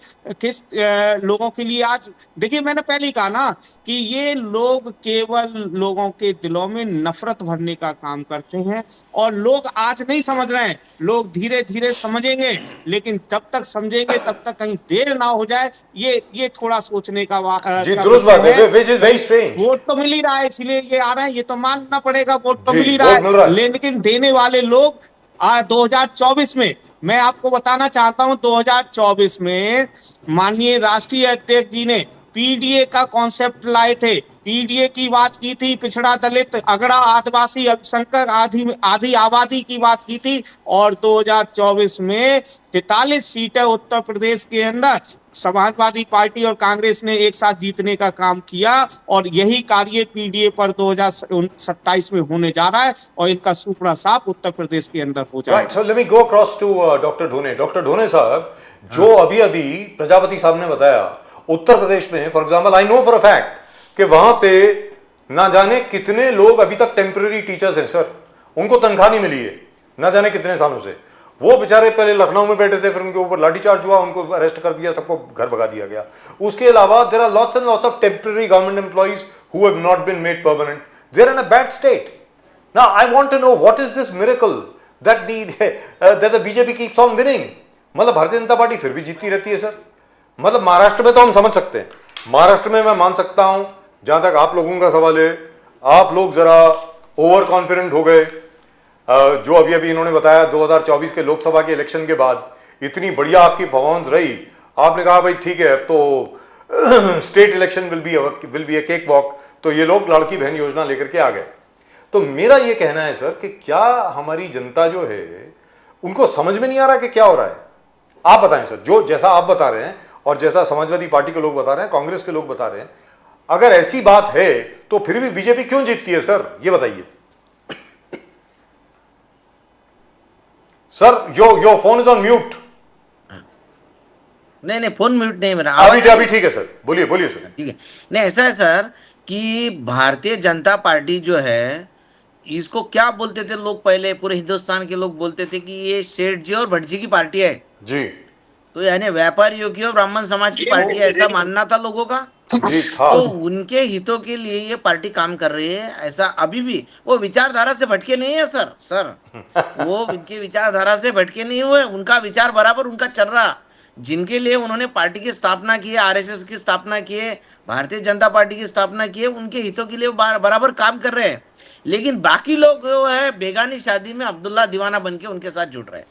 लोगों के लिए। आज देखिए, मैंने पहले ही कहा ना कि ये लोग केवल लोगों के दिलों में नफरत भरने का काम करते हैं, और लोग आज नहीं समझ रहे हैं, लोग धीरे धीरे समझेंगे, लेकिन जब तक समझेंगे तब तक कहीं देर ना हो जाए। ये थोड़ा सोचने का जी, का दुरुस्त विषय बात है, है। which is very strange। Vote तो मिल ही रहा है, इसलिए ये आ रहे हैं, ये तो मानना पड़ेगा, वोट तो जी, मिल ही रहा वोट मिल रहा है। है। लेकिन देने वाले लोग 2024 में, मैं आपको बताना चाहता हूं, 2024 में माननीय राष्ट्रीय अध्यक्ष जी ने पीडीए का कॉन्सेप्ट लाए थे। पीडीए की बात की थी, पिछड़ा दलित अगड़ा आदिवासी अल्पसंख्यक आदि आबादी की बात की थी, और 2024 में 43 सीटें उत्तर प्रदेश के अंदर समाजवादी पार्टी और कांग्रेस ने एक साथ जीतने का काम किया, और यही कार्य पीडीए पर 2027 में होने जा रहा है, और इनका सुपड़ा साफ उत्तर प्रदेश के अंदर हो जाएगा। Right, so let me go across to doctor Dhone. Doctor Dhone साहब, जो अभी अभी प्रजापति साहब ने बताया, उत्तर प्रदेश में for example, I know for a fact कि वहां पे ना जाने कितने लोग अभी तक टेम्पररी टीचर्स हैं सर, उनको तनख्वाह नहीं मिली है ना जाने कितने सालों से। वो बेचारे पहले लखनऊ में बैठे थे, फिर उनके ऊपर लाठीचार्ज हुआ, उनको अरेस्ट कर दिया, सबको घर भगा दिया गया। उसके अलावा there are lots and lots of temporary government employees who have not been made permanent, they are in a bad state. Now I want to know what is this miracle that the BJP keeps on winning. मतलब भारतीय जनता party फिर भी जीतती रहती है sir. मतलब महाराष्ट्र में तो हम समझ सकते हैं, महाराष्ट्र में मैं मान सकता हूं, जहां तक आप लोगों का सवाल है, आप लोग जरा ओवर कॉन्फिडेंट हो गए। जो अभी अभी इन्होंने बताया 2024 के लोकसभा के इलेक्शन के बाद इतनी बढ़िया आपकी परफॉर्मेंस रही, आपने कहा भाई ठीक है अब तो state election will be a cake walk, तो ये लोग लड़की बहन योजना लेकर के आ गए। तो मेरा ये कहना है सर कि क्या हमारी जनता जो है उनको समझ में नहीं आ रहा कि क्या हो रहा है? आप बताएं सर, जो जैसा आप बता रहे हैं और जैसा समाजवादी पार्टी के लोग बता रहे हैं, कांग्रेस के लोग बता रहे हैं, अगर ऐसी बात है तो फिर भी बीजेपी क्यों जीतती है सर, ये बताइए sir. Your phone is on mute. नहीं, फोन म्यूट नहीं मेरा। अभी ठीक है सर, बोलिए बोलिए सर। ठीक है। नहीं, ऐसा है सर कि भारतीय जनता पार्टी जो है, इसको क्या बोलते थे लोग पहले, पूरे हिंदुस्तान के लोग बोलते थे कि ये सेठ जी और भट्ट जी की पार्टी है। जी तो यानी व्यापारियों की और ब्राह्मण समाज की पार्टी है, ऐसा मानना था लोगों का। जी था। तो उनके हितों के लिए ये पार्टी काम कर रही है, ऐसा अभी भी। वो विचारधारा से भटके नहीं है सर वो इनके विचारधारा से भटके नहीं हुए, उनका विचार बराबर उनका चल रहा। जिनके लिए उन्होंने पार्टी की स्थापना की है, आरएसएस की स्थापना की है, भारतीय जनता पार्टी की स्थापना की है, उनके हितों के लिए बराबर काम कर रहे हैं। लेकिन बाकी लोग जो है बेगानी शादी में अब्दुल्ला दीवाना बन के उनके साथ जुड़ रहे हैं,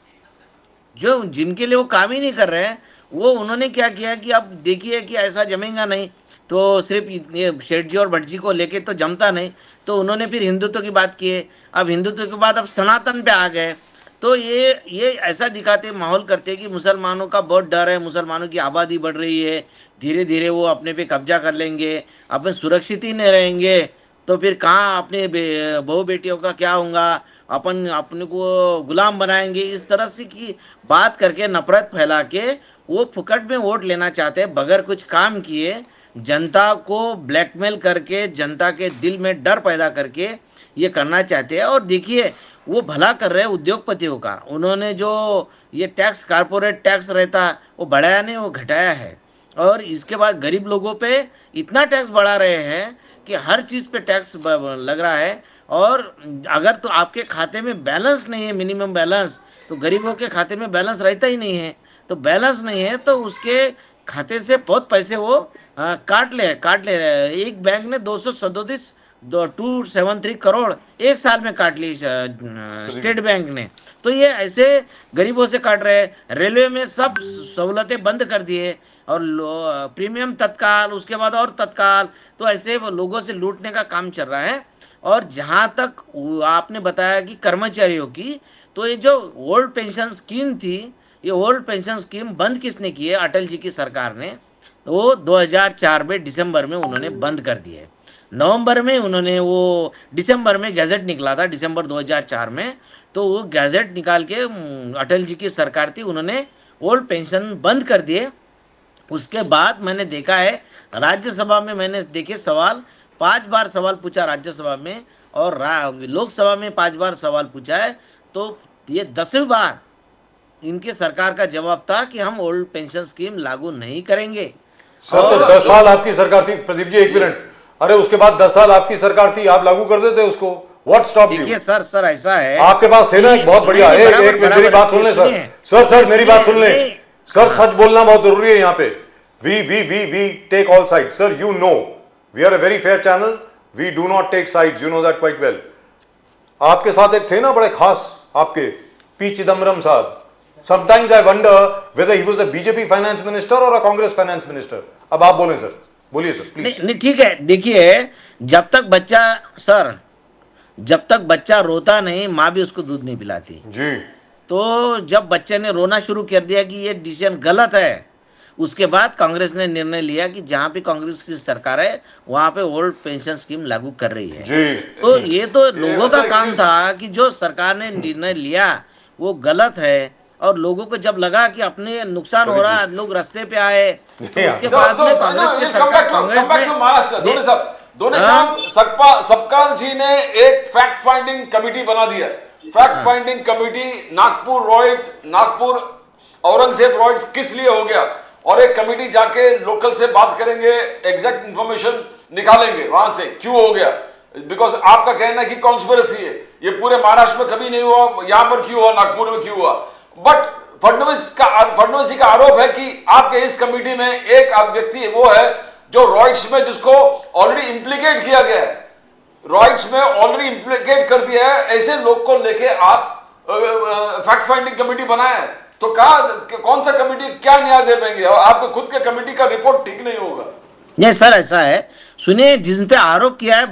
जो जिनके लिए वो काम ही नहीं कर रहे हैं, वो उन्होंने क्या किया कि अब देखिए कि ऐसा जमेगा नहीं, तो सिर्फ ये शेठ जी और भट्ट जी को लेके तो जमता नहीं, तो उन्होंने फिर हिंदुत्व की बात की है। अब हिंदुत्व के बाद अब सनातन पे आ गए, तो ये ऐसा दिखाते माहौल करते हैं कि मुसलमानों का बहुत डर है, मुसलमानों की आबादी बढ़ रही है, धीरे धीरे वो अपने पे कब्जा कर लेंगे, अपने सुरक्षित ही नहीं रहेंगे, तो फिर कहाँ अपने बहू बेटियों का क्या होगा, अपन अपने को गुलाम बनाएंगे, इस तरह से की बात करके नफरत फैला के वो फुकट में वोट लेना चाहते हैं बगैर कुछ काम किए, जनता को ब्लैकमेल करके, जनता के दिल में डर पैदा करके ये करना चाहते हैं। और देखिए वो भला कर रहे हैं उद्योगपतियों का, उन्होंने जो ये टैक्स, कारपोरेट टैक्स रहता वो बढ़ाया नहीं, वो घटाया है। और इसके बाद गरीब लोगों पे इतना टैक्स बढ़ा रहे हैं कि हर चीज़ पे टैक्स लग रहा है। और अगर तो आपके खाते में बैलेंस नहीं है, मिनिमम बैलेंस, तो गरीबों के खाते में बैलेंस रहता ही नहीं है, तो बैलेंस नहीं है तो उसके खाते से बहुत पैसे वो काट ले रहे हैं। एक बैंक ने 273 करोड़ एक साल में काट ली स्टेट बैंक ने, तो ये ऐसे गरीबों से काट रहे हैं। रेलवे में सब सहूलतें बंद कर दिए और प्रीमियम तत्काल, उसके बाद और तत्काल, तो ऐसे वो लोगों से लूटने का काम चल रहा है। और जहाँ तक आपने बताया कि कर्मचारियों की, तो ये जो ओल्ड पेंशन स्कीम थी, ये ओल्ड पेंशन स्कीम बंद किसने की है? अटल जी की सरकार ने। वो 2004 में दिसंबर में उन्होंने बंद कर दिए। नवंबर में उन्होंने वो, दिसंबर में गैजेट निकला था, दिसंबर 2004 में, तो वो गैजेट निकाल के अटल जी की सरकार थी, उन्होंने ओल्ड पेंशन बंद कर दिए। उसके बाद मैंने देखा है राज्यसभा में, मैंने देखे सवाल 5 बार सवाल पूछा राज्यसभा में, और लोकसभा में 5 बार सवाल पूछा है, तो ये 10वीं बार इनके सरकार का जवाब था कि हम ओल्ड पेंशन स्कीम लागू नहीं करेंगे। सर तो 10 साल आपकी सरकार थी प्रदीप जी, 1 मिनट, अरे उसके बाद 10 साल आपकी सरकार थी, आप लागू कर देते उसको, व्हाट स्टॉप यू? देखिए सर ऐसा है, आपके पास थे ना एक बहुत बढ़िया, एक मेरी बात सुन ले सर मेरी बात सुन ले सर, सच बोलना बहुत जरूरी है यहाँ पे। We take all side sir, you know we are a very fair channel, we do not take sides, you know that quite well. आपके साथ एक थे ना बड़े खास आपके, पी चिदम्बरम साहब, sometimes I wonder weather he was a BJP finance minister और अ कांग्रेस फाइनेंस मिनिस्टर। अब आप बोलें सर, बोलिए सर प्लीज। नहीं ठीक है, देखिए जब तक बच्चा रोता नहीं, माँ भी उसको दूध नहीं पिलाती जी। तो जब बच्चे ने रोना शुरू कर दिया कि ये डिसीजन गलत है, उसके बाद कांग्रेस ने निर्णय लिया कि जहां पे कांग्रेस की सरकार है वहां पे ओल्ड पेंशन स्कीम लागू कर रही है जी। तो ये तो लोगों का काम था कि जो सरकार ने निर्णय लिया वो गलत है, और लोगों को जब लगा कि अपने नुकसान हो रहा है, लोग रास्ते पे आए, तो उसके बाद में कांग्रेस की सरकार, कांग्रेस ने दोनों सपकाल जी ने एक फैक्ट फाइंडिंग कमेटी बना दिया। Fact finding committee, Nagpur riots, Nagpur Aurangzeb riots किस लिए हो गया, और एक कमेटी जाके लोकल से बात करेंगे, एग्जैक्ट इंफॉर्मेशन निकालेंगे वहां से क्यों हो गया। बिकॉज आपका कहना है कि कॉन्स्पिरेसी है, ये पूरे महाराष्ट्र में कभी नहीं हुआ, यहां पर क्यों हुआ, नागपुर में क्यों हुआ। बट फडणवीस जी का आरोप है कि आपके इस कमेटी में एक व्यक्ति वो है जो रॉयट्स में, जिसको ऑलरेडी इंप्लीकेट किया गया है, रॉयट्स में ऑलरेडी इंप्लीकेट कर दिया है, ऐसे लोग को लेके आप फैक्ट फाइंडिंग कमेटी बनाए। तो कौन सा कमेटी क्या न्याय दे पाएंगे, और आपके खुद के कमेटी का रिपोर्ट ठीक नहीं होगा। नहीं सर ऐसा है, सुनिए, जिन पे आरोप किया है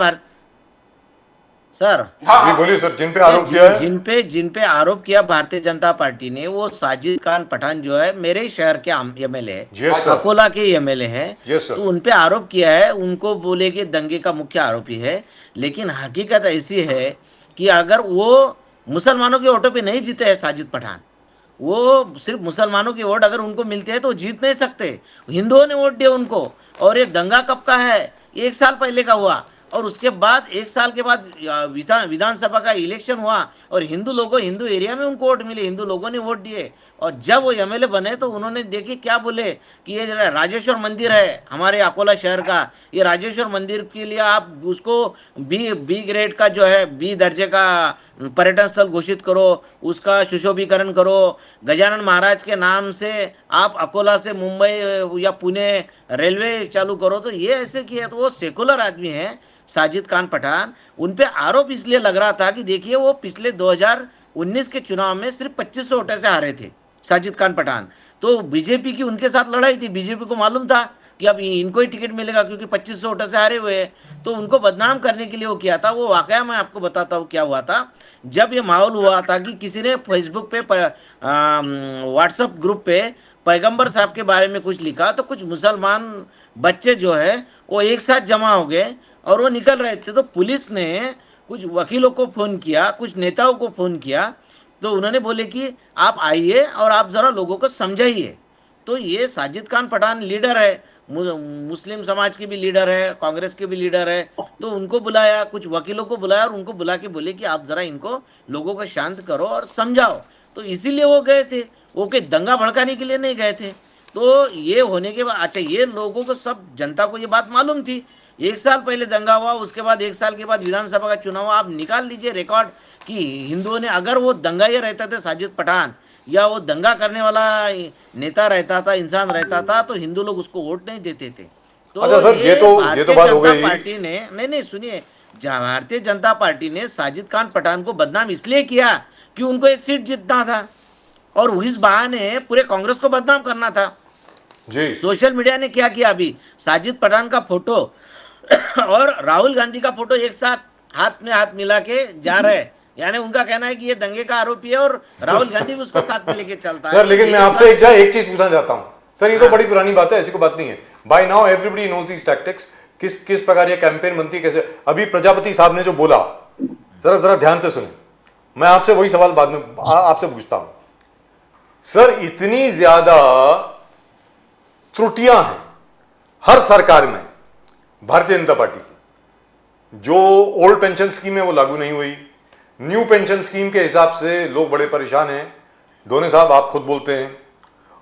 सर, जी बोलिए सर, जिन पे आरोप किया है, जिन पे आरोप किया भारतीय जनता पार्टी ने, वो साजिद खान पठान जो है मेरे ही शहर के एमएलए है, अकोला के एमएलए है, तो उन पे आरोप किया है, उनको बोले कि दंगे का मुख्य आरोपी है। लेकिन हकीकत ऐसी है कि अगर वो मुसलमानों के वोटों पे नहीं जीते हैं साजिद पठान, वो सिर्फ मुसलमानों के वोट अगर उनको मिलते हैं तो जीत नहीं सकते, हिंदुओं ने वोट दिया उनको। और ये दंगा कब का है, 1 साल पहले का हुआ, और उसके बाद 1 साल के बाद विधानसभा का इलेक्शन हुआ, और हिंदू एरिया में उनको वोट मिले, हिंदू लोगों ने वोट दिए, और जब वो एमएलए बने तो उन्होंने देखिए क्या बोले कि ये राजेश्वर मंदिर है हमारे अकोला शहर का, ये राजेश्वर मंदिर के लिए आप उसको बी ग्रेड का जो है, बी दर्जे का पर्यटन स्थल घोषित करो, उसका सुशोभीकरण करो, गजानन महाराज के नाम से आप अकोला से मुंबई या पुणे रेलवे चालू करो। तो ये ऐसे किया, तो वो सेकुलर आदमी है साजिद खान पठान। उन पे आरोप इसलिए लग रहा था कि देखिए वो पिछले 2019 के चुनाव में सिर्फ 2500 वोटों से हारे थे साजिद खान पठान, तो बीजेपी की उनके साथ लड़ाई थी। बीजेपी को मालूम था कि अब इनको ही टिकट मिलेगा क्योंककि 2500 वोटों से हारे हुए हैं, तो उनको बदनाम करने के लिए वो किया था। वो वाकया मैं आपको बताता हूँ क्या हुआ था। जब ये माहौल हुआ था कि किसी ने फेसबुक पे व्हाट्सएप ग्रुप पे पैगंबर साहब के बारे में कुछ लिखा, तो कुछ मुसलमान बच्चे जो है वो एक साथ जमा हो गए और वो निकल रहे थे। तो पुलिस ने कुछ वकीलों को फ़ोन किया, कुछ नेताओं को फ़ोन किया, तो उन्होंने बोले कि आप आइए और आप ज़रा लोगों को समझाइए। तो ये साजिद खान पठान लीडर है, मुस्लिम समाज के भी लीडर है, कांग्रेस के भी लीडर है, तो उनको बुलाया, कुछ वकीलों को बुलाया और उनको बुला के बोले कि आप ज़रा इनको लोगों को शांत करो और समझाओ। तो इसीलिए वो गए थे, वो कोई दंगा भड़काने के लिए नहीं गए थे। तो ये होने के बाद अच्छा, ये लोगों को सब जनता को ये बात मालूम थी। एक साल पहले दंगा हुआ, उसके बाद एक साल के बाद विधानसभा का चुनाव हुआ। आप निकाल लीजिए रिकॉर्ड कि हिंदुओं ने, अगर वो दंगा ये रहता था साजिद पठान या वो दंगा करने वाला नेता रहता था, इंसान रहता था, तो हिंदू लोग उसको वोट नहीं देते थे। तो अच्छा सर, ये तो बात हो गई। पार्टी ने नहीं सुनिए, भारतीय जनता पार्टी ने साजिद खान पठान को बदनाम इसलिए किया कि उनको एक सीट जीतना था और इस बहाने पूरे कांग्रेस को बदनाम करना था जी। सोशल मीडिया ने क्या किया, अभी साजिद पठान का फोटो और राहुल गांधी का फोटो एक साथ हाथ में हाथ मिला के जा रहे हैं। यानी उनका कहना है कि ये दंगे का आरोपी है और राहुल गांधी भी उसको साथ में लेके चलता है। सर लेकिन मैं आपसे एक चीज पूछना चाहता हूं सर, ये तो बड़ी पुरानी बात है, ऐसी कोई बात नहीं है। बाय नाउ एवरीबडी नोज दीस टैक्टिक्स, किस प्रकार ये कैंपेन बनती है, कैसे। अभी प्रजापति साहब ने जो बोला, जरा ध्यान से सुने, मैं आपसे वही सवाल बाद में आपसे पूछता हूं। सर इतनी ज्यादा त्रुटियां हैं हर सरकार में भारतीय जनता पार्टी की। जो ओल्ड पेंशन स्कीम है वो लागू नहीं हुई, न्यू पेंशन स्कीम के हिसाब से लोग बड़े परेशान हैं। डोने साहब आप खुद बोलते हैं,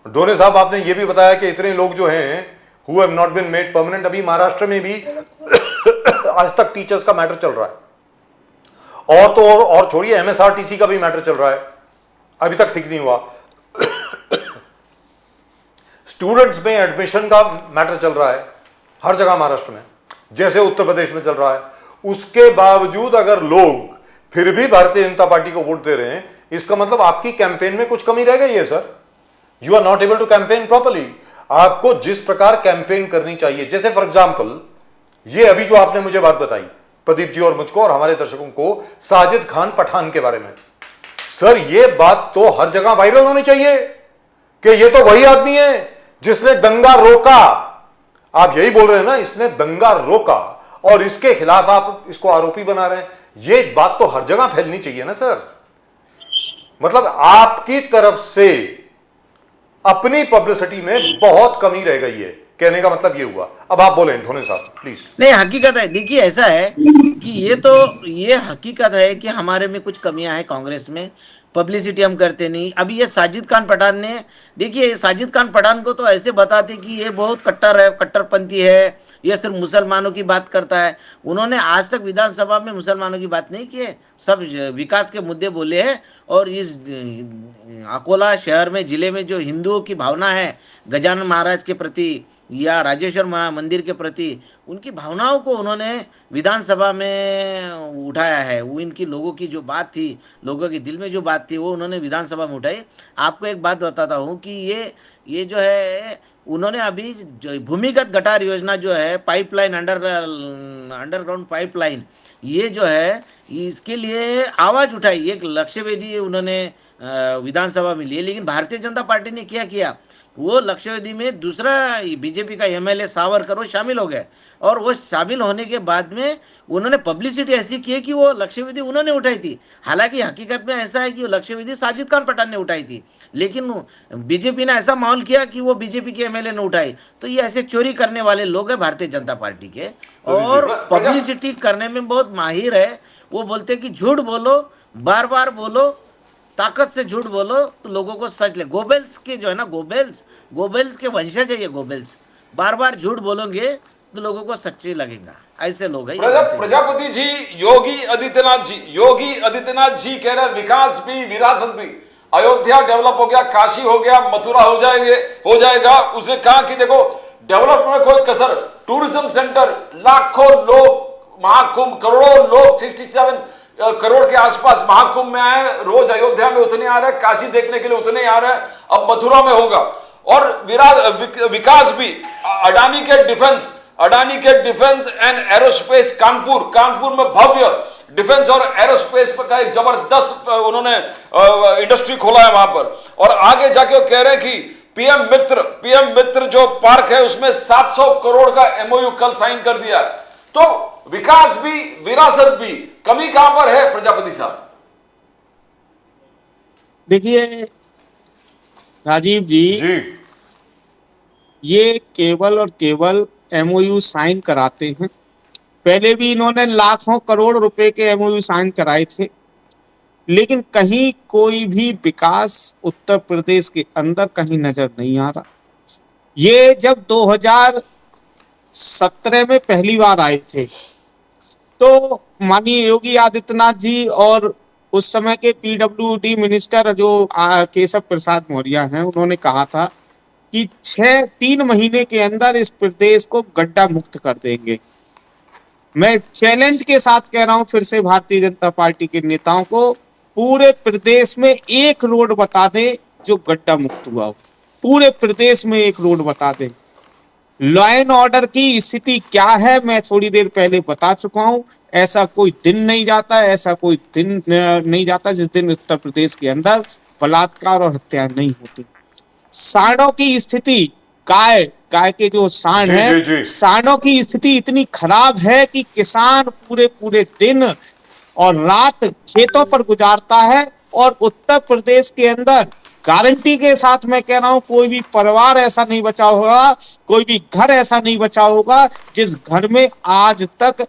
डोने साहब आपने ये भी बताया कि इतने लोग जो हैं who have not been made permanent, अभी महाराष्ट्र में भी आज तक टीचर्स का मैटर चल रहा है, और तो और छोड़िए एमएसआरटीसी का भी मैटर चल रहा है, अभी तक ठीक नहीं हुआ। स्टूडेंट्स में एडमिशन का मैटर चल रहा है हर जगह महाराष्ट्र में, जैसे उत्तर प्रदेश में चल रहा है। उसके बावजूद अगर लोग फिर भी भारतीय जनता पार्टी को वोट दे रहे हैं, इसका मतलब आपकी कैंपेन में कुछ कमी रह गई है sir. You are not able to campaign properly. आपको जिस प्रकार कैंपेन करनी चाहिए, जैसे फॉर एग्जाम्पल ये अभी जो आपने मुझे बात बताई प्रदीप जी और मुझको और हमारे दर्शकों को साजिद खान पठान के बारे में, सर ये बात तो हर जगह वायरल होनी चाहिए कि ये तो वही आदमी है जिसने दंगा रोका। आप यही बोल रहे हैं ना, इसने दंगा रोका और इसके खिलाफ आप इसको आरोपी बना रहे हैं। ये बात तो हर जगह फैलनी चाहिए ना सर। मतलब आपकी तरफ से अपनी पब्लिसिटी में बहुत कमी रह गई है, कहने का मतलब ये हुआ। अब आप बोलें ढोने साहब प्लीज। नहीं, हकीकत है, देखिए ऐसा है कि ये हकीकत है कि हमारे में कुछ कमियां हैं कांग्रेस में, पब्लिसिटी हम करते नहीं। अभी ये साजिद खान पठान ने, देखिए साजिद खान पठान को तो ऐसे बताते कि ये बहुत कट्टर है, कट्टरपंथी है, ये सिर्फ मुसलमानों की बात करता है। उन्होंने आज तक विधानसभा में मुसलमानों की बात नहीं की है, सब विकास के मुद्दे बोले हैं। और इस अकोला शहर में, जिले में जो हिंदुओं की भावना है गजानन महाराज के प्रति या राजेश्वर मंदिर के प्रति, उनकी भावनाओं को उन्होंने विधानसभा में उठाया है। वो इनकी लोगों की जो बात थी, लोगों के दिल में जो बात थी, वो उन्होंने विधानसभा में उठाई। आपको एक बात बताता हूँ कि ये जो है, उन्होंने अभी जो भूमिगत गटार योजना जो है, पाइपलाइन, अंडरग्राउंड पाइपलाइन, ये जो है इसके लिए आवाज उठाई, एक लक्ष्यवेदी उन्होंने विधानसभा में लिए। लेकिन भारतीय जनता पार्टी ने क्या किया, वो लक्ष्यवेदी में दूसरा बीजेपी का एमएलए सावरकर वो शामिल हो गए, और वो शामिल होने के बाद में उन्होंने पब्लिसिटी ऐसी की कि वो लक्ष्यवेदी उन्होंने उठाई थी। हालांकि हकीकत में ऐसा है कि वो लक्ष्यवेदी साजिद खान पठान ने उठाई थी, लेकिन बीजेपी ने ऐसा माहौल किया कि वो बीजेपी के एमएलए ने उठाई। तो ये ऐसे चोरी करने वाले लोग हैं भारतीय जनता पार्टी के, और पब्लिसिटी करने में बहुत माहिर है। वो बोलते कि झूठ बोलो, बार बार बोलो, ताकत से झूठ बोलो तो लोगों को सच ले। गोबेल्स के जो है ना, गोबेल्स के वंशज है ये गोबेल्स। बार बार झूठ बोलोगे तो लोगों को सच्चे लगेगा, ऐसे लोग हैं। प्रजापति जी, योगी आदित्यनाथ जी कह रहे विकास भी विरासत भी, अयोध्या डेवलप हो गया, काशी हो गया, मथुरा हो जाएगा। उसने कहा कि देखो डेवलपमेंट में कोई कसर, टूरिज्म सेंटर, लाखों लोग, महाकुंभ, करोड़ों लोग, 67 करोड़ के आसपास महाकुंभ में आए, रोज अयोध्या में उतने आ रहे हैं, काशी देखने के लिए उतने आ रहे हैं, अब मथुरा में होगा। और विकास भी अडानी के डिफेंस एंड एरोस्पेस कानपुर में भव्य डिफेंस और एरोस्पेस का एक जबरदस्त उन्होंने इंडस्ट्री खोला है वहां पर। और आगे जाके वो कह रहे हैं कि पीएम मित्र जो पार्क है उसमें 700 करोड़ का एमओयू कल साइन कर दिया है। तो विकास भी विरासत भी, कमी कहां पर है प्रजापति साहब? देखिए राजीव जी, जी ये केवल और केवल एमओयू साइन कराते हैं। पहले भी इन्होंने लाखों करोड़ रुपए के एमओयू साइन कराए थे, लेकिन कहीं कोई भी विकास उत्तर प्रदेश के अंदर कहीं नजर नहीं आ रहा। ये जब 2017 में पहली बार आए थे तो माननीय योगी आदित्यनाथ जी और उस समय के पीडब्ल्यूडी मिनिस्टर जो केशव प्रसाद मौर्य हैं, उन्होंने कहा था कि 3 महीने के अंदर इस प्रदेश को गड्ढा मुक्त कर देंगे। मैं चैलेंज के साथ कह रहा हूं फिर से भारतीय जनता पार्टी के नेताओं को, पूरे प्रदेश में एक रोड बता दें जो गड्ढा मुक्त हुआ हो, पूरे प्रदेश में एक रोड बता दें। लॉ एंड ऑर्डर की स्थिति क्या है मैं थोड़ी देर पहले बता चुका हूं। ऐसा कोई दिन नहीं जाता, ऐसा कोई दिन नहीं जाता जिस दिन उत्तर प्रदेश के अंदर बलात्कार और हत्या नहीं होती। सांडों की स्थिति, गाय के जो सांड जी, है, जी, जी। सांडों की स्थिति इतनी खराब है कि किसान पूरे दिन और रात खेतों पर गुजारता है। और उत्तर प्रदेश के अंदर गारंटी के साथ मैं कह रहा हूं, कोई भी परिवार ऐसा नहीं बचा होगा, कोई भी घर ऐसा नहीं बचा होगा जिस घर में आज तक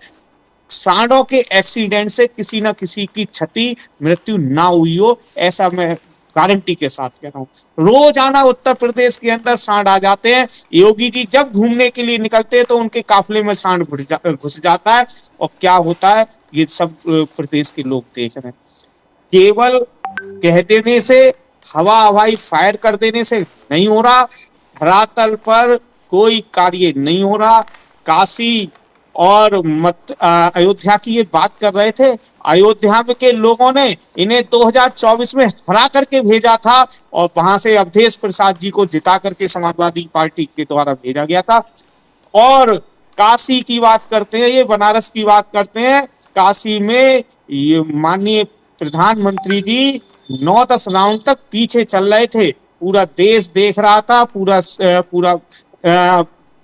सांडों के एक्सीडेंट से किसी ना किसी की क्षति मृत्यु ना हुई हो। ऐसा मैं गारंटी के साथ कह रहा हूं। रोजाना उत्तर प्रदेश के अंदर सांड आ जाते हैं। योगी जी जब घूमने के लिए निकलते हैं तो उनके काफिले में सांड घुस जाता है और क्या होता है ये सब प्रदेश के लोग देख रहे हैं। केवल कह देने से, हवाई फायर कर देने से नहीं हो रहा, धरातल पर कोई कार्य नहीं हो रहा। काशी और अयोध्या की ये बात कर रहे थे, अयोध्या के लोगों ने इन्हें 2024 में हरा करके भेजा था और वहां से अवधेश प्रसाद जी को जिता करके समाजवादी पार्टी के द्वारा भेजा गया था। और काशी की बात करते हैं, ये बनारस की बात करते हैं, काशी में ये माननीय प्रधानमंत्री जी 9-10 राउंड तक पीछे चल रहे थे, पूरा देश देख रहा था, पूरा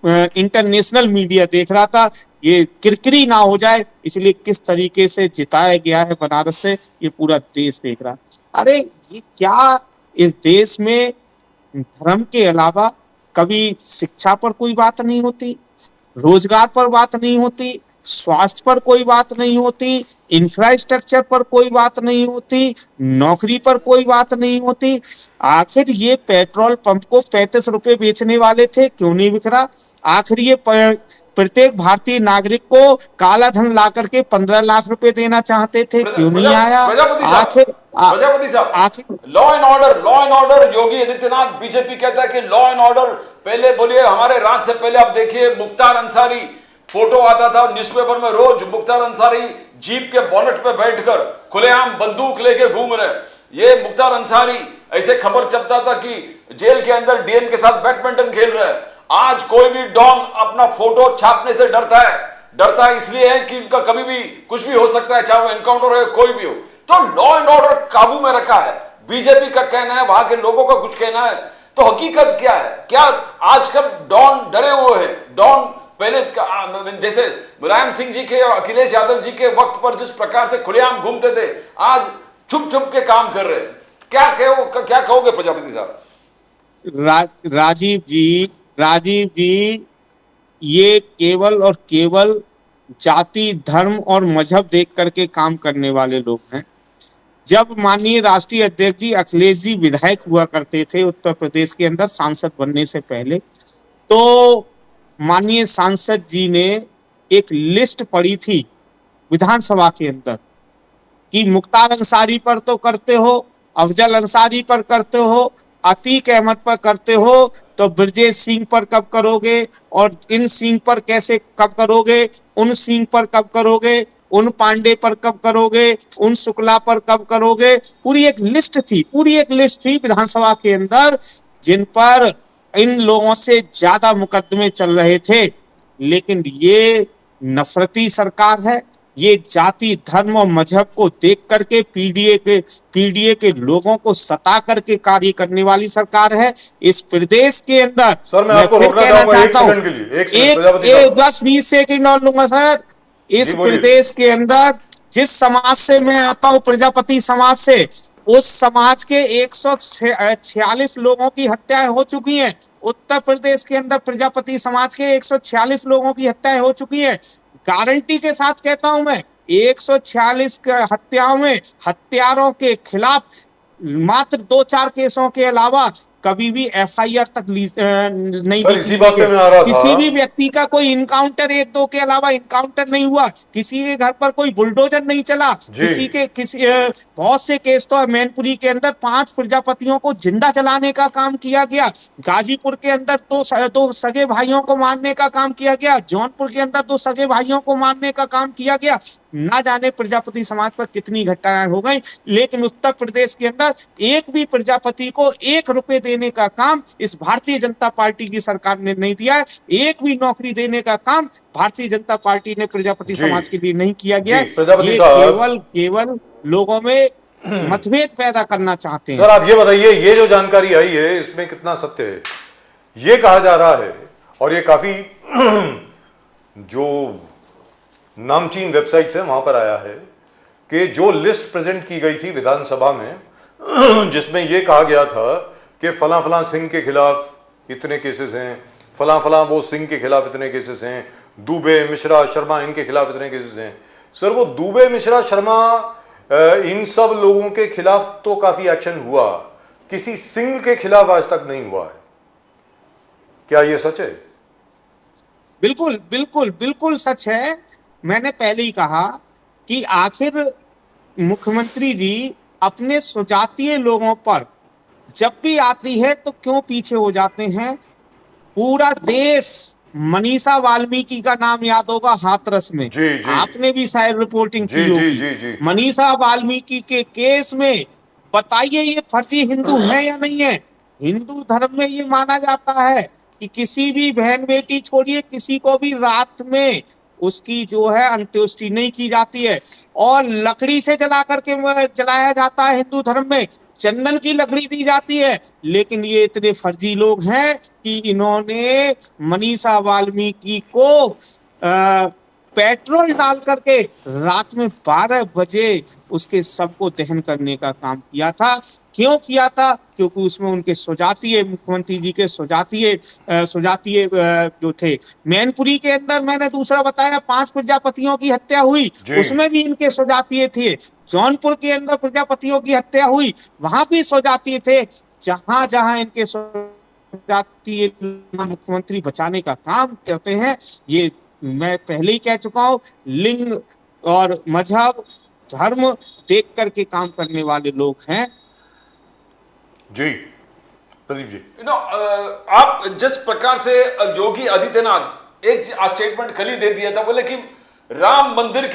इंटरनेशनल मीडिया देख रहा था। ये किरकिरी ना हो जाए इसलिए किस तरीके से जिताया गया है बनारस से, ये पूरा देश देख रहा है। अरे ये क्या, इस देश में धर्म के अलावा कभी शिक्षा पर कोई बात नहीं होती, रोजगार पर बात नहीं होती, स्वास्थ्य पर कोई बात नहीं होती, इंफ्रास्ट्रक्चर पर कोई बात नहीं होती, नौकरी पर कोई बात नहीं होती। आखिर ये पेट्रोल पंप को 35 रुपए बेचने वाले थे, क्यों नहीं बिक रहा? आखिर ये प्रत्येक भारतीय नागरिक को काला धन ला करके 15 लाख रुपए देना चाहते थे, क्यों नहीं आया? प्रजापति साहब, law and order, Yogi Adityanath BJP कहता है कि लॉ एंड ऑर्डर, पहले बोलिए हमारे राज से पहले आप देखिए मुख्तार अंसारी, फोटो आता था न्यूज़पेपर में रोज, मुख्तार अंसारी जीप के बोनेट पे बैठकर खुलेआम बंदूक लेके घूम रहे। ये मुख्तार अंसारी ऐसे खबर चलता था कि जेल के अंदर डीएम के साथ बैडमिंटन खेल रहे हैं। आज कोई भी डॉन अपना फोटो छापने से डरता है इसलिए है कि उनका कभी भी कुछ भी हो सकता है, चाहे वो एनकाउंटर हो कोई भी हो। तो लॉ एंड ऑर्डर काबू में रखा है, बीजेपी का कहना है, वहां के लोगों का कुछ कहना है। तो हकीकत क्या है? क्या आजकल डॉन डरे हुए हैं? डॉन पहले जैसे मुलायम सिंह जी के और अखिलेश यादव जी के वक्त पर जिस प्रकार से खुलेआम घूमते थे, आज छुप छुप के काम कर रहे हैं। क्या कहोगे प्रजापति साहब? राजीव जी, ये केवल और केवल जाति, धर्म और मजहब देख करके काम करने वाले लोग हैं। जब माननीय राष्ट्रीय अध्यक्ष जी अखिलेश जी विधायक हुआ करते थे उत्तर प्रदेश के अंदर, सांसद बनने से पहले, तो माननीय सांसद जी ने एक लिस्ट पढ़ी थी विधानसभा के अंदर कि मुख्तार अंसारी पर तो करते हो, अफजल अंसारी पर करते हो, अतीक अहमद पर करते हो, तो ब्रजेश सिंह पर कब करोगे? और इन सिंह पर कैसे कब करोगे? उन सिंह पर कब करोगे? उन पांडे पर कब करोगे? उन शुक्ला पर कब करोगे? पूरी एक लिस्ट थी विधानसभा के अंदर, जिन पर इन लोगों से ज्यादा मुकदमे चल रहे थे, लेकिन ये नफरती सरकार है। ये जाति धर्म और मजहब को देख करके पीडीए के लोगों को सता करके कार्य करने वाली सरकार है। इस प्रदेश के अंदर सर, मैं आपको फिर रोकना कहना चाहूंगा एक चाहता हूं, सेकंड के लिए। एक सेकंड प्रजापति साहब। 10-20 सेकंड और लूंगा सर। इस जी, बोलिए। प्रदेश के अंदर जिस समाज से मैं आता हूं, प्रजापति समाज से, उस समाज के 146 लोगों की हत्याएं हो चुकी हैं। उत्तर प्रदेश के अंदर प्रजापति समाज के 146 लोगों की हत्याएं हो चुकी हैं। गारंटी के साथ कहता हूं मैं, 146 हत्याओं में हत्यारों के खिलाफ मात्र 2-4 केसों के अलावा कभी भी एफआईआर तक नहीं सर, ली इसी गई बात पे है। मैं आ रहा किसी था। भी व्यक्ति का कोई इनकाउंटर 1-2 के अलावा इनकाउंटर नहीं हुआ। किसी के घर पर कोई बुलडोजर नहीं चला। जी। बहुत से केस तो मैनपुरी के अंदर 5 प्रजापतियों को जिंदा जलाने का काम किया गया। गाजीपुर के अंदर दो सगे भाइयों को मारने का काम किया गया। जौनपुर के अंदर 2 सगे भाइयों को मारने का काम किया गया। ना जाने प्रजापति समाज पर कितनी घटनाएं हो गई, लेकिन उत्तर प्रदेश के अंदर एक भी प्रजापति को 1 रुपए देने का काम इस भारतीय जनता पार्टी की सरकार ने नहीं दिया है। एक भी नौकरी देने का काम भारतीय जनता पार्टी ने प्रजापति जी। समाज के लिए नहीं किया गया। जी, प्रजापति ये साहब। केवल लोगों में मतभेद पैदा करना चाहते हैं। सर, आप ये बताइए, ये जो जानकारी आई है इसमें कितना सत्य है? ये कहा जा रहा है, और ये काफी जो नामचीन वेबसाइट है वहां पर आया है, कि जो लिस्ट प्रेजेंट की गई थी विधानसभा में जिसमें यह कहा गया था कि फला फला सिंह के खिलाफ इतने केसेस हैं, फला फला वो सिंह के खिलाफ इतने केसेस हैं, दुबे मिश्रा शर्मा इनके खिलाफ इतने केसेस हैं। सर, वो दुबे मिश्रा शर्मा इन सब लोगों के खिलाफ तो काफी एक्शन हुआ, किसी सिंह के खिलाफ आज तक नहीं हुआ है। क्या यह सच है? बिल्कुल बिल्कुल बिल्कुल सच है। मैंने पहले ही कहा कि आखिर मुख्यमंत्री जी अपने सुजातीय लोगों पर जब भी आती है तो क्यों पीछे हो जाते हैं। पूरा देश मनीषा वाल्मीकि का नाम याद होगा हाथरस में। जी, जी। आपने भी शायद रिपोर्टिंग जी, की होगी। जी, जी। मनीषा वाल्मीकि के केस में बताइए ये फर्जी हिंदू है या नहीं है। हिंदू धर्म में ये माना जाता है कि किसी भी बहन बेटी छोड़िए, किसी को भी रात में उसकी जो है अंत्येष्टि नहीं की जाती है, और लकड़ी से जला करके जलाया जाता है। हिंदू धर्म में चंदन की लकड़ी दी जाती है। लेकिन ये इतने फर्जी लोग हैं कि इन्होंने मनीषा वाल्मीकि को पेट्रोल डाल करके रात में 12 बजे उसके शव को दहन करने का काम किया था। क्यों किया था? क्योंकि उसमें उनके सुजातीय, मुख्यमंत्री जी के सुजातीय जो थे। मैनपुरी के अंदर मैंने दूसरा बताया 5 प्रजापतियों की हत्या हुई, उसमें भी इनके सुजातीय थे। जौनपुर के अंदर प्रजापतियों की हत्या हुई, वहां भी सुजातीय थे। जहां जहां इनके सुजातीय मुख्यमंत्री बचाने का काम करते हैं, ये मैं पहले ही कह चुका हूं, लिंग और मजहब धर्म देख करके काम करने वाले लोग हैं। जी, प्रदीप जी। आप जिस प्रकार से योगी आदित्यनाथ एक स्टेटमेंट कल ही दे दिया था, बोले कि राम मंदिर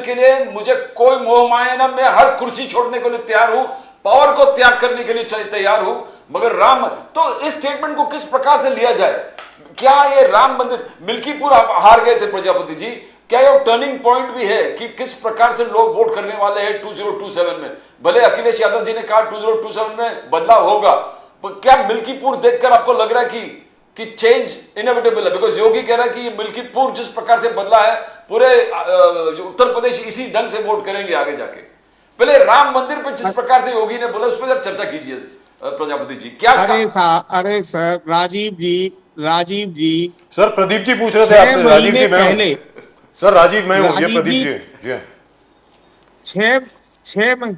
के लिए मुझे कोई मोह माया ना, मैं हर कुर्सी छोड़ने के लिए तैयार हूं, पावर को त्याग करने के लिए तैयार हूं, मगर राम। तो इस स्टेटमेंट को किस प्रकार से लिया जाए? क्या ये राम मंदिर, मिल्कीपुर हार गए थे प्रजापति जी, क्या ये टर्निंग पॉइंट भी है कि किस प्रकार से लोग वोट करने वाले हैं 2027 में? भले अखिलेश यादव जी ने कहा 2027 में बदलाव होगा, पर क्या मिल्कीपुर देखकर आपको लग रहा है कि चेंज इनएविटेबल है? बिकॉज योगी कह रहा है कि ये मिल्कीपुर जिस प्रकार से बदला है, पूरे उत्तर प्रदेश इसी ढंग से वोट करेंगे आगे जाके। पहले राम मंदिर पे जिस प्रकार से योगी ने बोला, उस पर जब चर्चा कीजिए प्रजापति जी। क्या अरे सर, राजीव जी सर, प्रदीप जी पूछ रहे थे आपसे। राजीव जी मैं हूं सर, राजीव मैं हूं, ये प्रदीप जी हैं। 6 महीने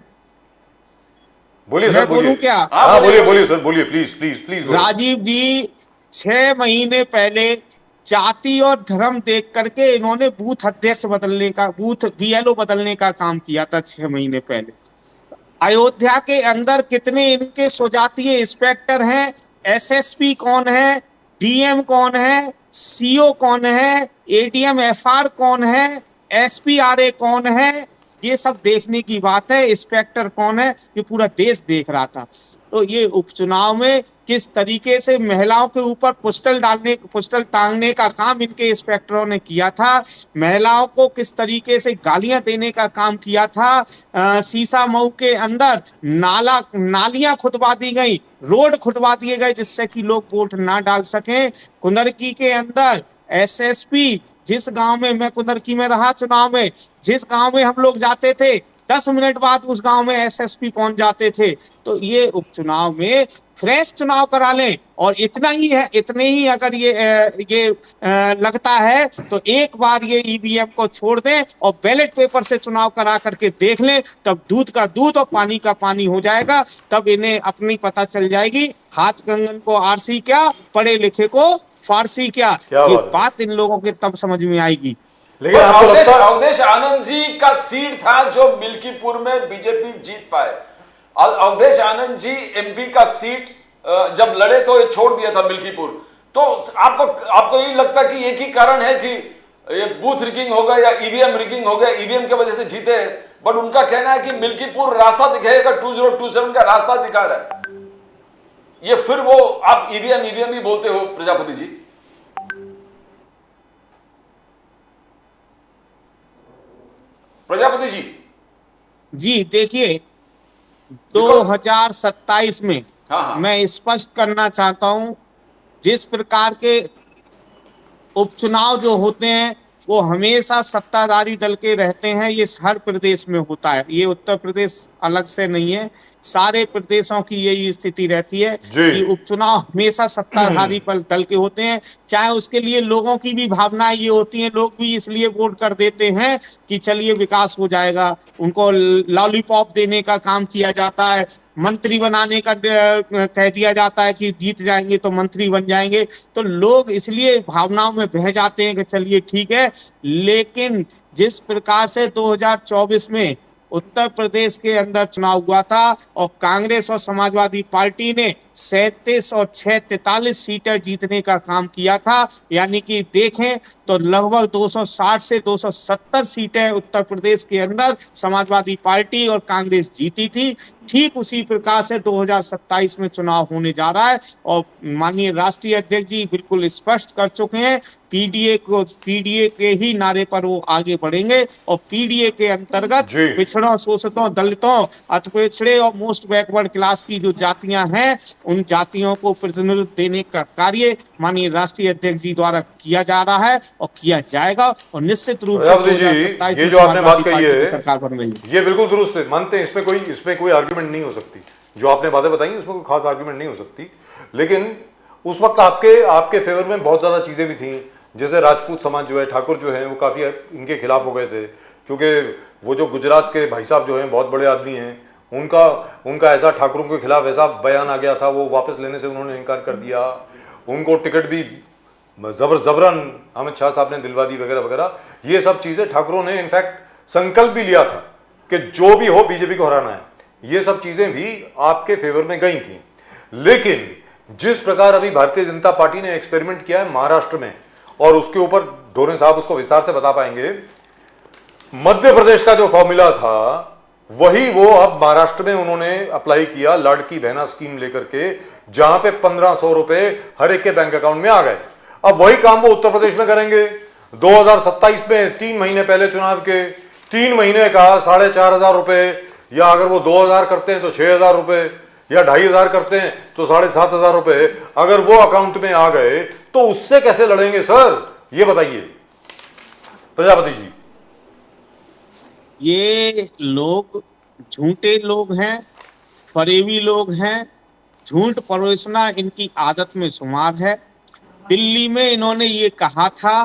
बोलिए सर, बोलूं क्या? हाँ, बोलिए सर, बोलिए प्लीज। राजीव जी 6 महीने पहले जाति और धर्म देख करके इन्होंने बूथ अध्यक्ष बदलने का, बूथ बीएलओ बदलने का काम किया था 6 महीने पहले। अयोध्या के अंदर कितने इनके स्वजातीय इंस्पेक्टर हैं, एसएसपी कौन है, डीएम कौन है, सीओ कौन है, एडीएम एफआर कौन है, एसपीआरए कौन है, ये सब देखने की बात है। इंस्पेक्टर कौन है, ये पूरा देश देख रहा था। तो ये उपचुनाव में किस तरीके से महिलाओं के ऊपर पोस्टल टांगने का काम इनके इंस्पेक्टरों ने किया था, महिलाओं को किस तरीके से गालियां देने का काम किया था। सीसा मऊ के अंदर नालियां खुदवा दी गई, रोड खुदवा दिए गए जिससे कि लोग वोट ना डाल सकें। कुंदरकी के अंदर एसएसपी, जिस गांव में मैं कुंदरकी में रहा चुनाव में, जिस गांव में हम लोग जाते थे 10 मिनट बाद उस गांव में एसएसपी पहुंच जाते थे। तो ये उपचुनाव में फ्रेश चुनाव करा लें। और इतना ही है, इतने ही अगर ये लगता है तो एक बार ये ईवीएम को छोड़ दें और बैलेट पेपर से चुनाव करा करके देख लें, तब दूध का दूध और पानी का पानी हो जाएगा। तब इन्हें अपनी पता चल जाएगी, हाथ कंगन को आरसी क्या, पढ़े लिखे को फारसी क्या। ये बात इन लोगों के तब समझ में आएगी। लेकिन आपको लगता है अवधेश आनंद जी का सीट था जो मिल्कीपुर में बीजेपी जीत पाए। अवधेश आनंद जी एमपी का सीट जब लड़े तो ये छोड़ दिया था मिल्कीपुर। तो आपको ये लगता है कि एक ही कारण है कि ये बूथ रिगिंग हो गया या ईवीएम रिगिंग हो गया, ईवीएम की वजह से जीते। बट उनका कहना है कि मिल्कीपुर रास्ता दिखाएगा, 2027 का रास्ता दिखा रहा है। ये फिर वो आप ईवीएम ही बोलते हो प्रजापति जी। प्रजापति जी देखिए 2027 में हाँ। मैं स्पष्ट करना चाहता हूं, जिस प्रकार के उपचुनाव जो होते हैं वो हमेशा सत्ताधारी दल के रहते हैं। ये हर प्रदेश में होता है, ये उत्तर प्रदेश अलग से नहीं है, सारे प्रदेशों की यही स्थिति रहती है कि उपचुनाव हमेशा सत्ताधारी दल के होते हैं। चाहे उसके लिए लोगों की भी भावनाएं ये होती हैं, लोग भी इसलिए वोट कर देते हैं कि चलिए विकास हो जाएगा, उनको लॉलीपॉप देने का काम किया जाता है, मंत्री बनाने का कह दिया जाता है कि जीत जाएंगे तो मंत्री बन जाएंगे। तो लोग इसलिए भावनाओं में बह जाते हैं कि चलिए ठीक है। लेकिन जिस प्रकार से 2024 में उत्तर प्रदेश के अंदर चुनाव हुआ था और कांग्रेस और समाजवादी पार्टी ने 37 और 6 43 सीटें जीतने का काम किया था, यानी कि देखें तो लगभग 260 से 270 सीटें उत्तर प्रदेश के अंदर समाजवादी पार्टी और कांग्रेस जीती थी। ठीक उसी प्रकार से 2027 में चुनाव होने जा रहा है और माननीय राष्ट्रीय अध्यक्ष जी बिल्कुल स्पष्ट कर चुके हैं, पीडीए के ही नारे पर वो आगे बढ़ेंगे और पीडीए के अंतर्गत पिछड़ों, शोषितों, दलितों, अति पिछड़े और मोस्ट बैकवर्ड क्लास की जो जातियां हैं उन जातियों को प्रतिनिधित्व देने का कार्य माननीय राष्ट्रीय अध्यक्ष जी द्वारा किया जा रहा है और किया जाएगा। और निश्चित रूप से 2027 ये जो आपने बात कही है सरकार बन रही है, ये बिल्कुल दुरुस्त है, मानते हैं, इसमें कोई आर्ग्यूमेंट नहीं हो सकती। जो आपने बातें बताई उसमें कोई खास आर्ग्यूमेंट नहीं हो सकती। लेकिन उस वक्त आपके फेवर में बहुत ज्यादा चीजें भी थी, जैसे राजपूत समाज जो है, ठाकुर जो है, वो काफी इनके खिलाफ हो गए थे, क्योंकि वो जो गुजरात के भाई साहब जो हैं बहुत बड़े आदमी हैं, उनका ऐसा ठाकुरों के खिलाफ ऐसा बयान आ गया था, वो वापस लेने से उन्होंने इनकार कर दिया। उनको टिकट भी जबरन अमित शाह साहब ने दिलवा दी वगैरह वगैरह। ये सब चीजें ठाकुरों ने इनफैक्ट संकल्प भी लिया था कि जो भी हो बीजेपी को हराना है। ये सब चीजें भी आपके फेवर में गई थी। लेकिन जिस प्रकार अभी भारतीय जनता पार्टी ने एक्सपेरिमेंट किया है महाराष्ट्र में, और उसके ऊपर ढोरे साहब उसको विस्तार से बता पाएंगे, मध्य प्रदेश का जो फॉर्मूला था वही वो अब महाराष्ट्र में उन्होंने अप्लाई किया, लाड़की बहना स्कीम लेकर के, जहां पे 1500 रुपए हर एक के बैंक अकाउंट में आ गए। अब वही काम वो उत्तर प्रदेश में करेंगे। 2027 में 3 महीने पहले चुनाव के 3 महीने का 4500 रुपए, या अगर वो 2000 करते हैं तो 6000 रुपए, या 2500 करते हैं तो 7500 रुपए अगर वो अकाउंट में आ गए तो उससे कैसे लड़ेंगे सर, ये बताइए प्रजापति जी। ये लोग झूठे लोग हैं, फरेबी लोग हैं, झूठ परोसना इनकी आदत में शुमार है। दिल्ली में इन्होंने ये कहा था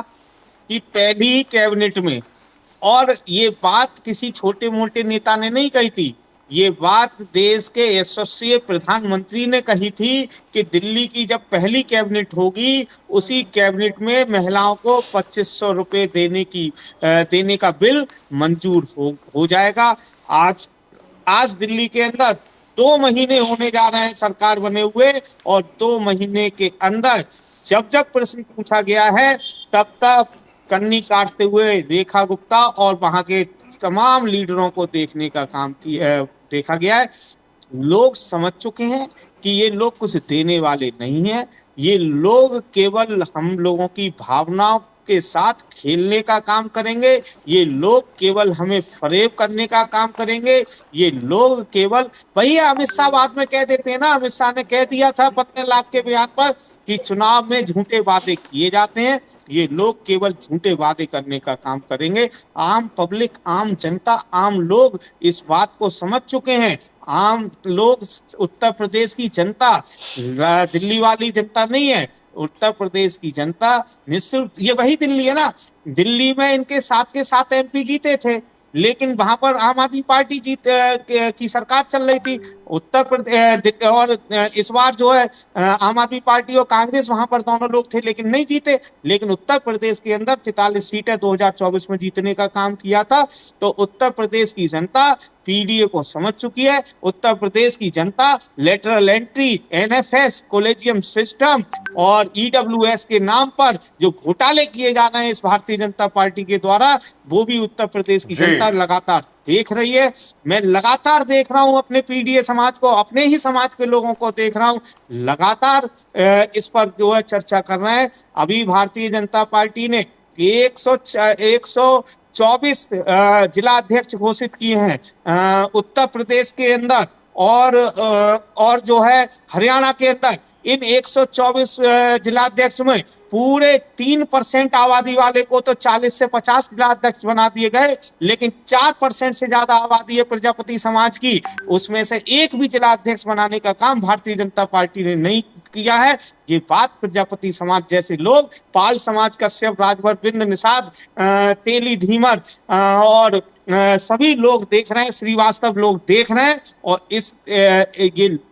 कि पहली ही कैबिनेट में, और ये बात किसी छोटे मोटे नेता ने नहीं कही थी, ये बात देश के यशस्वी प्रधानमंत्री ने कही थी कि दिल्ली की जब पहली कैबिनेट होगी उसी कैबिनेट में महिलाओं को 2500 रुपये देने का बिल मंजूर हो जाएगा। आज दिल्ली के अंदर 2 महीने होने जा रहे हैं सरकार बने हुए, और 2 महीने के अंदर जब प्रश्न पूछा गया है तब तक कन्नी काटते हुए रेखा गुप्ता और वहां के तमाम लीडरों को देखने का काम किया, देखा गया है। लोग समझ चुके हैं कि ये लोग कुछ देने वाले नहीं हैं, ये लोग केवल हम लोगों की भावनाओं के साथ खेलने का काम करेंगे, ये लोग केवल हमें फरेब करने का काम करेंगे, ये लोग केवल वही अमित शाह बाद में कह देते हैं ना, अमित शाह ने कह दिया था 15 लाख के बयान पर कि चुनाव में झूठे वादे किए जाते हैं, ये लोग केवल झूठे वादे करने का काम करेंगे। आम पब्लिक, आम जनता, आम लोग इस बात को समझ चुके हैं। आम लोग, उत्तर प्रदेश की जनता दिल्ली वाली जनता नहीं है, उत्तर प्रदेश की जनता निश्चित, ये वही दिल्ली है ना, दिल्ली में इनके साथ के साथ एमपी जीते थे, लेकिन वहां पर आम आदमी पार्टी की सरकार चल रही थी। उत्तर प्रदेश और इस बार जो है आम आदमी पार्टी और कांग्रेस, वहां पर दोनों लोग थे लेकिन नहीं जीते। लेकिन उत्तर प्रदेश के अंदर 43 सीटें 2024 में जीतने का काम किया था। तो उत्तर प्रदेश की जनता पीडीए को समझ चुकी है। उत्तर प्रदेश की जनता lateral entry, NFS, collegium system और ईडब्ल्यूएस के नाम पर जो घोटाले किए जा रहे हैं इस भारतीय जनता पार्टी के द्वारा, वो भी उत्तर प्रदेश की जनता लगातार देख रही है। मैं लगातार देख रहा हूं अपने पीडीए समाज को, अपने ही समाज के लोगों को देख रहा हूं, लगातार इस पर जो है चर्चा कर रहे हैं। अभी भारतीय जनता पार्टी ने 124 जिला अध्यक्ष घोषित किए हैं उत्तर प्रदेश के अंदर, और जो है हरियाणा के अंदर। इन 124 जिलाध्यक्ष में पूरे 3% आबादी वाले को तो 40 से 50 जिलाध्यक्ष बना दिए गए, लेकिन 4% से ज्यादा आबादी है प्रजापति समाज की, उसमें से एक भी जिलाध्यक्ष बनाने का काम भारतीय जनता पार्टी ने नहीं किया है। ये बात प्रजापति समाज जैसे लोग, पाल समाज, कश्यप, राजभर, बिंद, निषाद, तेली, धीमर और सभी लोग देख रहे हैं, श्रीवास्तव लोग देख रहे हैं, और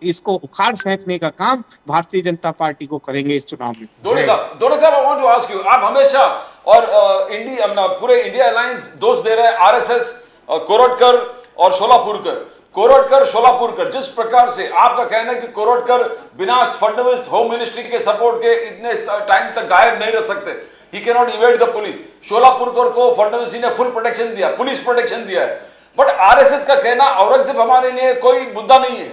इसको उखाड़ फेंकने का काम भारतीय जनता पार्टी को करेंगे इस चुनाव में। दोनों साहब, I want to ask you, आप हमेशा और इंडिया, पूरे इंडिया अलायंस दोष दे रहे हैं आरएसएस, कोरटकर और शोलापुरकर, जिस प्रकार से आपका कहना है कि कोरटकर बिना फडणवीस होम मिनिस्ट्री के सपोर्ट के इतने टाइम तक गायब नहीं रह सकते, he can not evade the police. Solapurkar को फडणवीस जी ने फुल प्रोटेक्शन दिया, पुलिस प्रोटेक्शन दिया है, बट आरएसएस का कहना औरंगजेब हमारे लिए कोई मुद्दा नहीं है,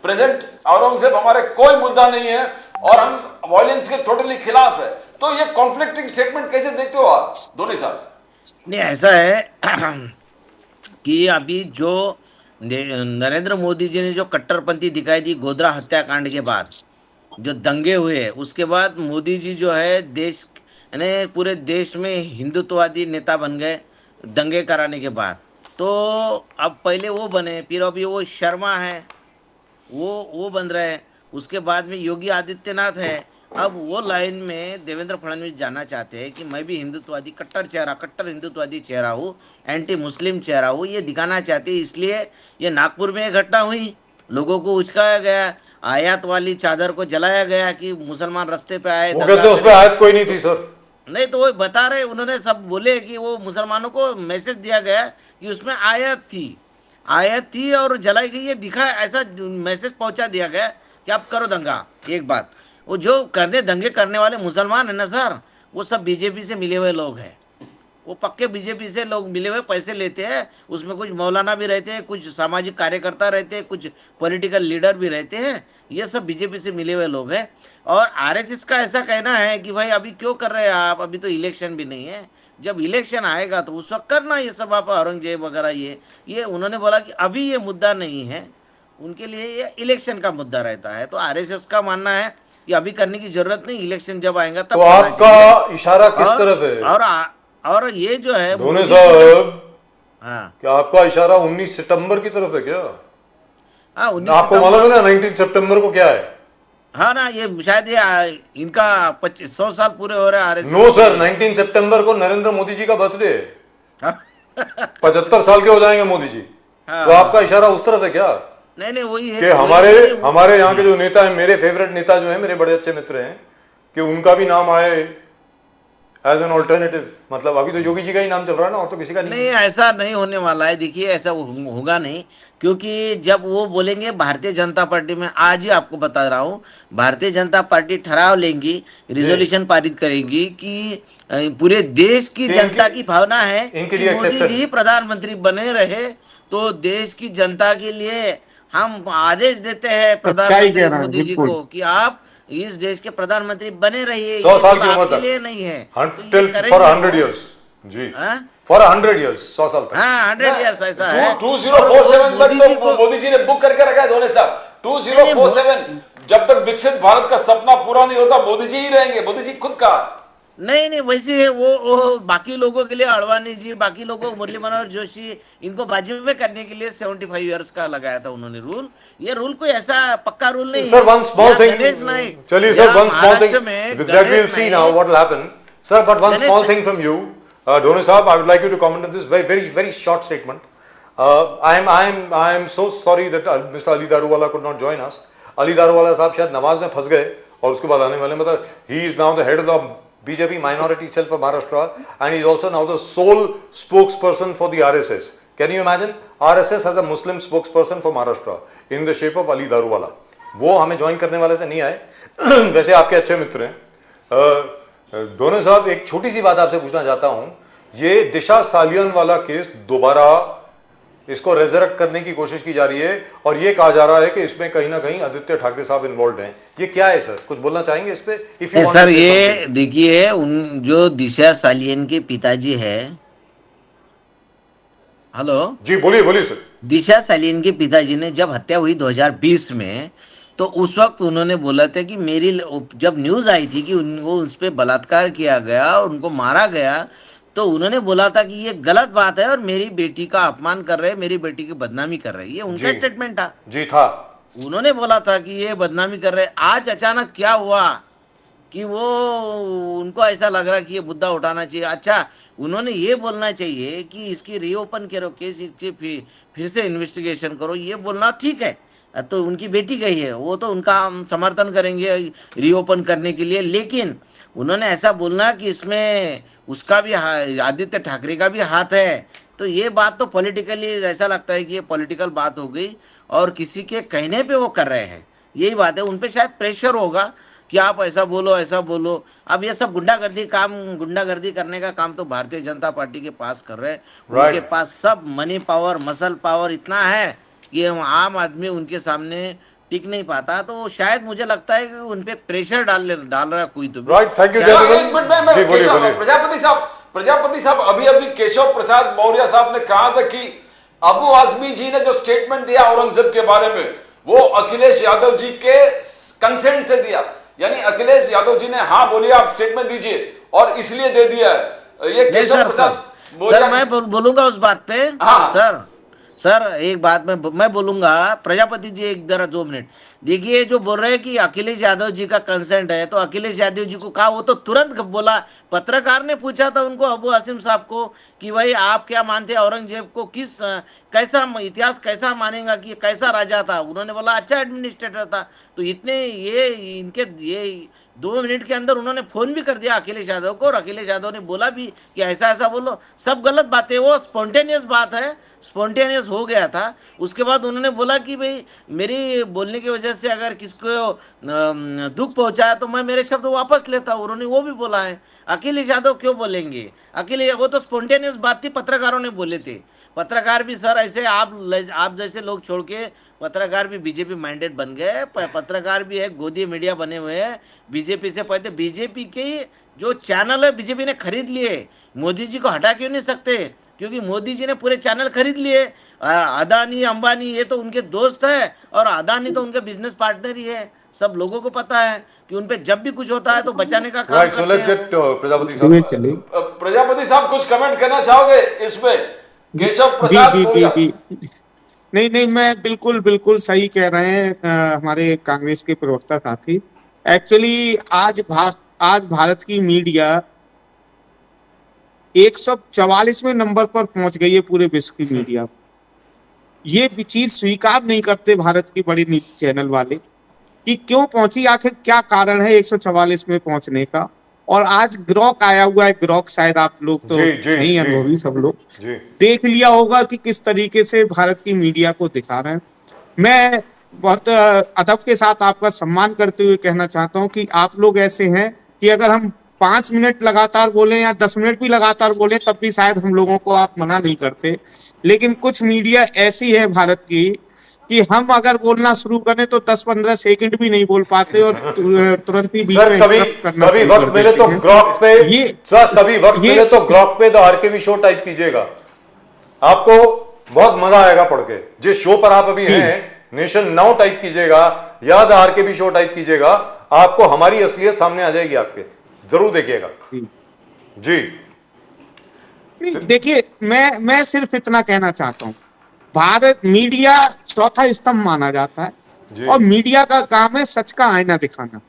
प्रेजेंट औरंगजेब हमारे कोई मुद्दा नहीं है और हम वायलेंस के टोटली खिलाफ है। तो ये कॉन्फ्लिक्टिंग स्टेटमेंट कैसे देखते हो आप दोनों साहब? नहीं, ऐसा है कि अभी जो नरेंद्र मोदी जी ने जो कट्टरपंथी दिखाई दी गोधरा हत्याकांड के बाद, जो दंगे हुए, उसके बाद मोदी जी जो है देश यानी पूरे देश में हिंदुत्ववादी नेता बन गए दंगे कराने के बाद। तो अब पहले वो बने, फिर अभी वो शर्मा है, वो बन रहे हैं, उसके बाद में योगी आदित्यनाथ है। अब वो लाइन में देवेंद्र फडणवीस जाना चाहते हैं कि मैं भी हिंदुत्ववादी, कट्टर हिंदुत्ववादी चेहरा हूँ, एंटी मुस्लिम चेहरा हूँ, ये दिखाना चाहते हैं। इसलिए ये नागपुर में घटना हुई, लोगों को उचकाया गया, आयत वाली चादर को जलाया गया कि मुसलमान रास्ते पे आए। वो कहते उस पे आयत कोई नहीं थी सर। नहीं, तो वो बता रहे, उन्होंने सब बोले कि वो मुसलमानों को मैसेज दिया गया कि उसमें आयत थी और जलाई गई, ये दिखा, ऐसा मैसेज पहुंचा दिया गया कि आप करो दंगा। एक बात, वो जो दंगे करने वाले मुसलमान है ना सर, वो सब बीजेपी से मिले हुए लोग हैं, वो पक्के बीजेपी से लोग मिले हुए पैसे लेते हैं। उसमें कुछ मौलाना भी रहते हैं, कुछ सामाजिक कार्यकर्ता रहते हैं, कुछ पॉलिटिकल लीडर भी रहते हैं, ये सब बीजेपी से मिले हुए लोग हैं। और आरएसएस का ऐसा कहना है कि भाई अभी क्यों कर रहे हैं आप, अभी तो इलेक्शन भी नहीं है, जब इलेक्शन आएगा तो उस वक्त करना ये सब, आप औरंगजेब वगैरह ये उन्होंने बोला कि अभी ये मुद्दा नहीं है उनके लिए, ये इलेक्शन का मुद्दा रहता है। तो आरएसएस का मानना है कि अभी करने की जरूरत नहीं, इलेक्शन जब आएगा तब। तो आपका इशारा किस तरफ है? और ये जो है दोनों साहब, हाँ, क्या आपका इशारा 19 सितंबर की तरफ है क्या? हाँ, आपको मालूम है ना 19 सितंबर को क्या है? हाँ ना, ये शायद ये इनका 100 साल पूरे हो रहे हैं। नो सर, 19 सितंबर को नरेंद्र मोदी जी का बर्थडे है। 75 साल के हो जाएंगे मोदी जी। हाँ, तो आपका इशारा उस तरफ है क्या? नहीं, वही है कि हमारे यहाँ के जो नेता है, मेरे फेवरेट नेता जो है, मेरे बड़े अच्छे मित्र हैं, कि उनका भी नाम आए एज एन ऑल्टरनेटिव? मतलब अभी तो योगी जी का ही नाम चल रहा है ना, और तो किसी का नहीं, ऐसा नहीं होने वाला है। देखिए, ऐसा होगा नहीं, क्योंकि जब वो बोलेंगे भारतीय जनता पार्टी में, आज ही आपको बता रहा हूँ, भारतीय जनता पार्टी ठहराव लेंगी, रिजोल्यूशन पारित करेगी कि पूरे देश की कि जनता इनकी- की भावना है इनके कि लिए मोदी exception। जी प्रधानमंत्री बने रहे, तो देश की जनता के लिए हम आदेश देते हैं सच्चाई प्रधानमंत्री कह रहे हैं, मोदी जी बिल्कुल। को कि आप इस देश के प्रधानमंत्री बने रहिए। 100 ये साल बोला की उम्र आपके तक। लिए नहीं है, तो ये टिल करेंगे फॉर वो। 100 years। जी, हाँ? फॉर 100 years, 100 साल तक। हाँ, 100 इयर्स ऐसा है। 2047 और तक तो मोदी जी ने बुक करके रखा है धोनी साहब। 2047 जब तक विकसित भारत का सपना पूरा नहीं होता, मोदी जी ही रहेंगे। मोदी जी खुद कहा। नहीं, वैसे वो बाकी लोगों के लिए, अडवाणी जी, बाकी लोगों को, मुरली मनोहर जोशी, इनको बाजू में करने के लिए 75 इयर्स का लगाया था उन्होंने रूल। ये रूल कोई ऐसा पक्का रूल नहीं Sir, है। one small यहाँ thing. गणेश नाइक, चलिए sir, यहाँ one small thing. महाराष्ट्र में With that we'll Ganesh see now Naik- what will happen. Sir, but one Ganesh small Naik- thing from you, Dhoni Sahab, I would like you to comment on this very short statement. I am so sorry that Mr. Ali Daruwala could not join us. Ali Daruwala साहब शायद नमाज में फंस गए और उसके बाद आने वाले, मतलब he is now the head of the BJP minority cell for Maharashtra and he is also now the sole spokesperson for the RSS. Can you imagine? RSS has a Muslim spokesperson for Maharashtra in the shape of Ali Daruwala. वो हमें join करने वाले थे, नहीं आए। वैसे आपके अच्छे मित्र हैं। दोनों साहब, एक छोटी सी बात आपसे पूछना चाहता हूं, ये दिशा सालियन वाला केस दोबारा इसको रेजरेक्ट करने की कोशिश की जा रही है और ये कहा जा रहा है कि इसमें कहीं ना कहीं आदित्य ठाकरे साहब इन्वॉल्व हैं। ये क्या है सर, कुछ बोलना चाहेंगे इस पे? If you want sir, to say ये something. देखिए, उन जो दिशा सालियन के पिताजी है, हेलो, जी बोलिए बोलिए सर। दिशा सालियन के पिताजी ने जब हत्या हुई 2020 में, तो उस वक्त उन्होंने बोला था कि मेरी, जब न्यूज आई थी कि उनको उस पर बलात्कार किया गया और उनको मारा गया, तो उन्होंने बोला था कि ये गलत बात है और मेरी बेटी का अपमान कर रहे हैं, मेरी बेटी की बदनामी कर रहे हैं। ये उनका जी। स्टेटमेंट था। जी था। उन्होंने बोला था कि ये बदनामी कर रहे हैं। आज अचानक क्या हुआ कि वो, उनको ऐसा लग रहा है कि ये मुद्दा उठाना चाहिए। अच्छा, उन्होंने ये बोलना चाहिए कि इसकी रीओपन करो केस, इसकी फिर से इन्वेस्टिगेशन करो, ये बोलना ठीक है। तो उनकी बेटी गई है, वो तो उनका हम समर्थन करेंगे रीओपन करने के लिए, लेकिन उन्होंने ऐसा बोलना कि इसमें उसका भी आदित्य ठाकरे का भी हाथ है, तो ये बात तो पॉलिटिकली ऐसा लगता है कि ये पॉलिटिकल बात हो गई और किसी के कहने पे वो कर रहे हैं। यही बात है, उन पे शायद प्रेशर होगा कि आप ऐसा बोलो, ऐसा बोलो। अब ये सब गुंडागर्दी करने का काम तो भारतीय जनता पार्टी के पास कर रहे हैं। Right. उनके पास सब मनी पावर, मसल पावर इतना है कि आम आदमी उनके सामने टिक नहीं पाता। तो शायद मुझे लगता है कि उन पे प्रेशर डाल रहा है कोई तो भी। राइट, थैंक यू क्या- gentlemen। एक मिनट में जी बोलिए केशव, बोलिए। प्रजापति साहब अभी केशव प्रसाद मौर्य साहब ने कहा था कि अबू आजमी जी ने जो स्टेटमेंट दिया औरंगजेब के बारे में, वो अखिलेश यादव जी के कंसेंट से दिया। यानी अखिलेश यादव जी ने हाँ बोलिए, आप स्टेटमेंट दीजिए, और इसलिए दे दिया है। ये नहीं केशव सर, प्रसाद सर मैं बोलूंगा उस बात पे। हाँ। सर एक बात मैं बोलूंगा। प्रजापति जी, एक जरा 2 मिनट देखिए। जो बोल रहे हैं कि अखिलेश यादव जी का कंसेंट है, तो अखिलेश यादव जी को कहा, वो तो तुरंत बोला। पत्रकार ने पूछा था उनको, अबू आसिम साहब को, कि भाई आप क्या मानते हैं औरंगजेब को, कैसा इतिहास कैसा मानेगा कि कैसा राजा था? उन्होंने बोला अच्छा एडमिनिस्ट्रेटर था। तो इनके 2 मिनट के अंदर उन्होंने फोन भी कर दिया अखिलेश यादव को, और अखिलेश यादव ने बोला भी कि ऐसा ऐसा बोलो। सब गलत बातें, वो स्पॉन्टेनियस बात है, स्पॉन्टेनियस हो गया था। उसके बाद उन्होंने बोला कि भाई मेरी बोलने की वजह से अगर किसको दुख पहुंचाया तो मैं मेरे शब्द वापस लेता हूँ। उन्होंने वो भी बोला है। अखिलेश यादव क्यों बोलेंगे? वो तो स्पॉन्टेनियस बात थी, पत्रकारों ने बोले थे। पत्रकार भी सर ऐसे आप जैसे लोग छोड़ के पत्रकार भी बीजेपी माइंडेड बन गए। पत्रकार भी है, गोदी मीडिया बने हुए हैं। बीजेपी से पहले बीजेपी के जो चैनल है बीजेपी ने खरीद लिए। मोदी जी को हटा क्यों नहीं सकते? क्योंकि मोदी जी ने पूरे चैनल खरीद लिए। अदानी अंबानी ये तो उनके दोस्त है, और अदानी तो उनके बिजनेस पार्टनर ही है। सब लोगों को पता है कि उन पे जब भी कुछ होता है तो बचाने का काम राइट, सो करते लेट्स हैं। गेट प्रजापति साहब। चलिए। प्रजापति साहब कुछ कमेंट करना चाहोगे इसमें? केशव जी प्रसाद जी जी मौर्य। जी, नहीं, मैं बिल्कुल सही कह रहे हैं हमारे कांग्रेस के प्रवक्ता साथी। एक्चुअली आज भारत की मीडिया 144वें नंबर पर पहुंच गई है पूरे विश्व की मीडिया। ये चीज स्वीकार नहीं करते भारत के बड़े चैनल वाले कि क्यों पहुंची, आखिर क्या कारण है 144 में पहुंचने का। और आज ग्रॉक आया हुआ है। ग्रॉक शायद आप लोग तो जी, जी, नहीं जी। अनुभवी सब लोग जी देख लिया होगा कि किस तरीके से भारत की मीडिया को दिखा रहे हैं। मैं बहुत अदब के साथ आपका सम्मान करते हुए कहना चाहता हूं कि आप लोग ऐसे हैं कि अगर हम 5 मिनट लगातार बोले या 10 मिनट भी लगातार बोले तब भी शायद हम लोगों को आप मना नहीं करते। लेकिन कुछ मीडिया ऐसी है भारत की कि हम अगर बोलना शुरू करें तो 10-15 सेकंड भी नहीं बोल पाते और तुरंत ही बीच सर, में कभी इंटरप्ट करना कभी शुरू वक्त कर मिले देते तो हैं। ग्रॉक पे, ये सर कभी वक्त ये मिले तो ग्रॉक पे द आरकेबी शो टाइप कीजिएगा, आपको बहुत मजा आएगा पढ़ के। जिस शो पर आप अभी जी। हैं, नेशन नाउ टाइप कीजिएगा या द आरकेबी शो टाइप कीजिएगा, आपको हमारी असलियत सामने आ जाएगी आपके, जरूर देखिएगा। जी। जी नहीं, देखिए मैं सिर्फ इतना कहना चाहता हूँ, भारत मीडिया चौथा स्तंभ माना जाता जी। है और मीडिया का काम है सच का आईना दिखाना।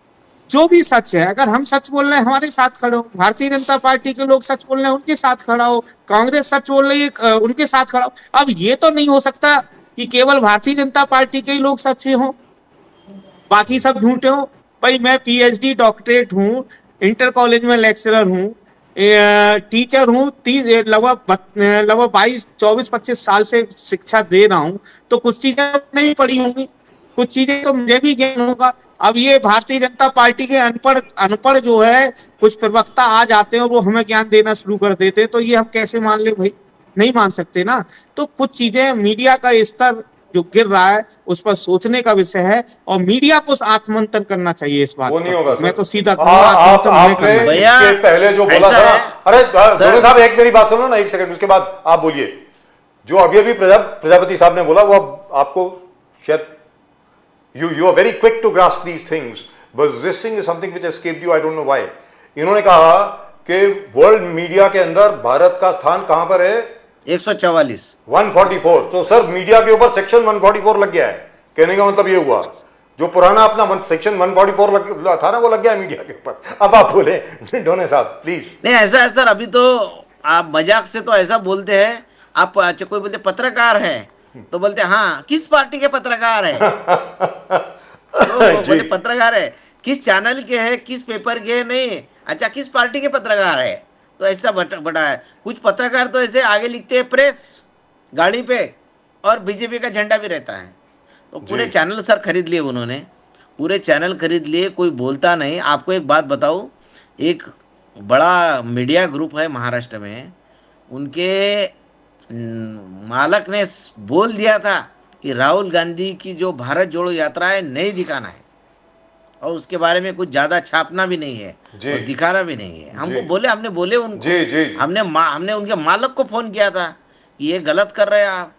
जो भी सच है, अगर हम सच बोल रहे हैं हमारे साथ खड़े हो, भारतीय जनता पार्टी के लोग सच बोल रहे हैं उनके साथ खड़ा हो, कांग्रेस सच बोल रही है उनके साथ खड़ा हो। अब ये तो नहीं हो सकता कि केवल भारतीय जनता पार्टी के ही लोग सच्चे हों, बाकी सब झूठे हो। भाई मैं पीएचडी डॉक्टरेट हूँ, इंटर कॉलेज में लेक्चरर हूँ, टीचर हूँ, लगभग 22-24-25 साल से शिक्षा दे रहा हूँ, तो कुछ चीजें नहीं पढ़ी होंगी, कुछ चीजें तो मुझे भी ज्ञान होगा। अब ये भारतीय जनता पार्टी के अनपढ़ अनपढ़ जो है कुछ प्रवक्ता आ जाते हैं वो हमें ज्ञान देना शुरू कर देते हैं, तो ये हम कैसे मान ले भाई? नहीं मान सकते ना। तो कुछ चीजें मीडिया का स्तर जो गिर रहा है उस पर सोचने का विषय है और मीडिया को आत्मंथन करना चाहिए इस बात वो नहीं पर। होगा सर। मैं तो सीधा आप आत्मंथन हमें आपने करना चाहिए। भैया, इसके पहले जो बोला ऐसा था, है। अरे सर। दोनों साहब एक मेरी बात सुनो ना, एक सेकंड, उसके बाद आप बोलिए। जो अभी अभी प्रजापति साहब ने बोला वो अब आपको शायद you are very quick to grasp these things, but this thing is something which escaped you, I don't know why. इन्होंने कहा कि वर्ल्ड मीडिया के अंदर भारत का स्थान कहां पर है? 144। 144। तो सर मीडिया के ऊपर सेक्शन 144 लग गया है, कहने का मतलब ये हुआ जो पुराना अपना सेक्शन 144 था ना वो लग गया है मीडिया के ऊपर। अब आप बोले डोने साहब प्लीज। नहीं, ऐसा है सर, अभी तो आप मजाक से तो ऐसा बोलते हैं, आप अच्छा कोई बोलते पत्रकार है तो बोलते हाँ किस पार्टी के पत्रकार है, तो बोलते पत्रकार है किस चैनल के है, किस पेपर के है, नहीं अच्छा किस पार्टी के पत्रकार है, तो ऐसा बटा है। कुछ पत्रकार तो ऐसे आगे लिखते हैं प्रेस गाड़ी पे और बीजेपी का झंडा भी रहता है, तो पूरे जी। चैनल सर खरीद लिए उन्होंने, पूरे चैनल खरीद लिए, कोई बोलता नहीं। आपको एक बात बताऊं, एक बड़ा मीडिया ग्रुप है महाराष्ट्र में, उनके मालक ने बोल दिया था कि राहुल गांधी की जो भारत जोड़ो यात्रा है नहीं दिखाना है और उसके बारे में कुछ ज़्यादा छापना भी नहीं है जी। और दिखाना भी नहीं है। हमको जी। बोले, हमने बोले उनको, जी जी जी। हमने उनके मालक को फ़ोन किया था कि ये गलत कर रहे हैं आप,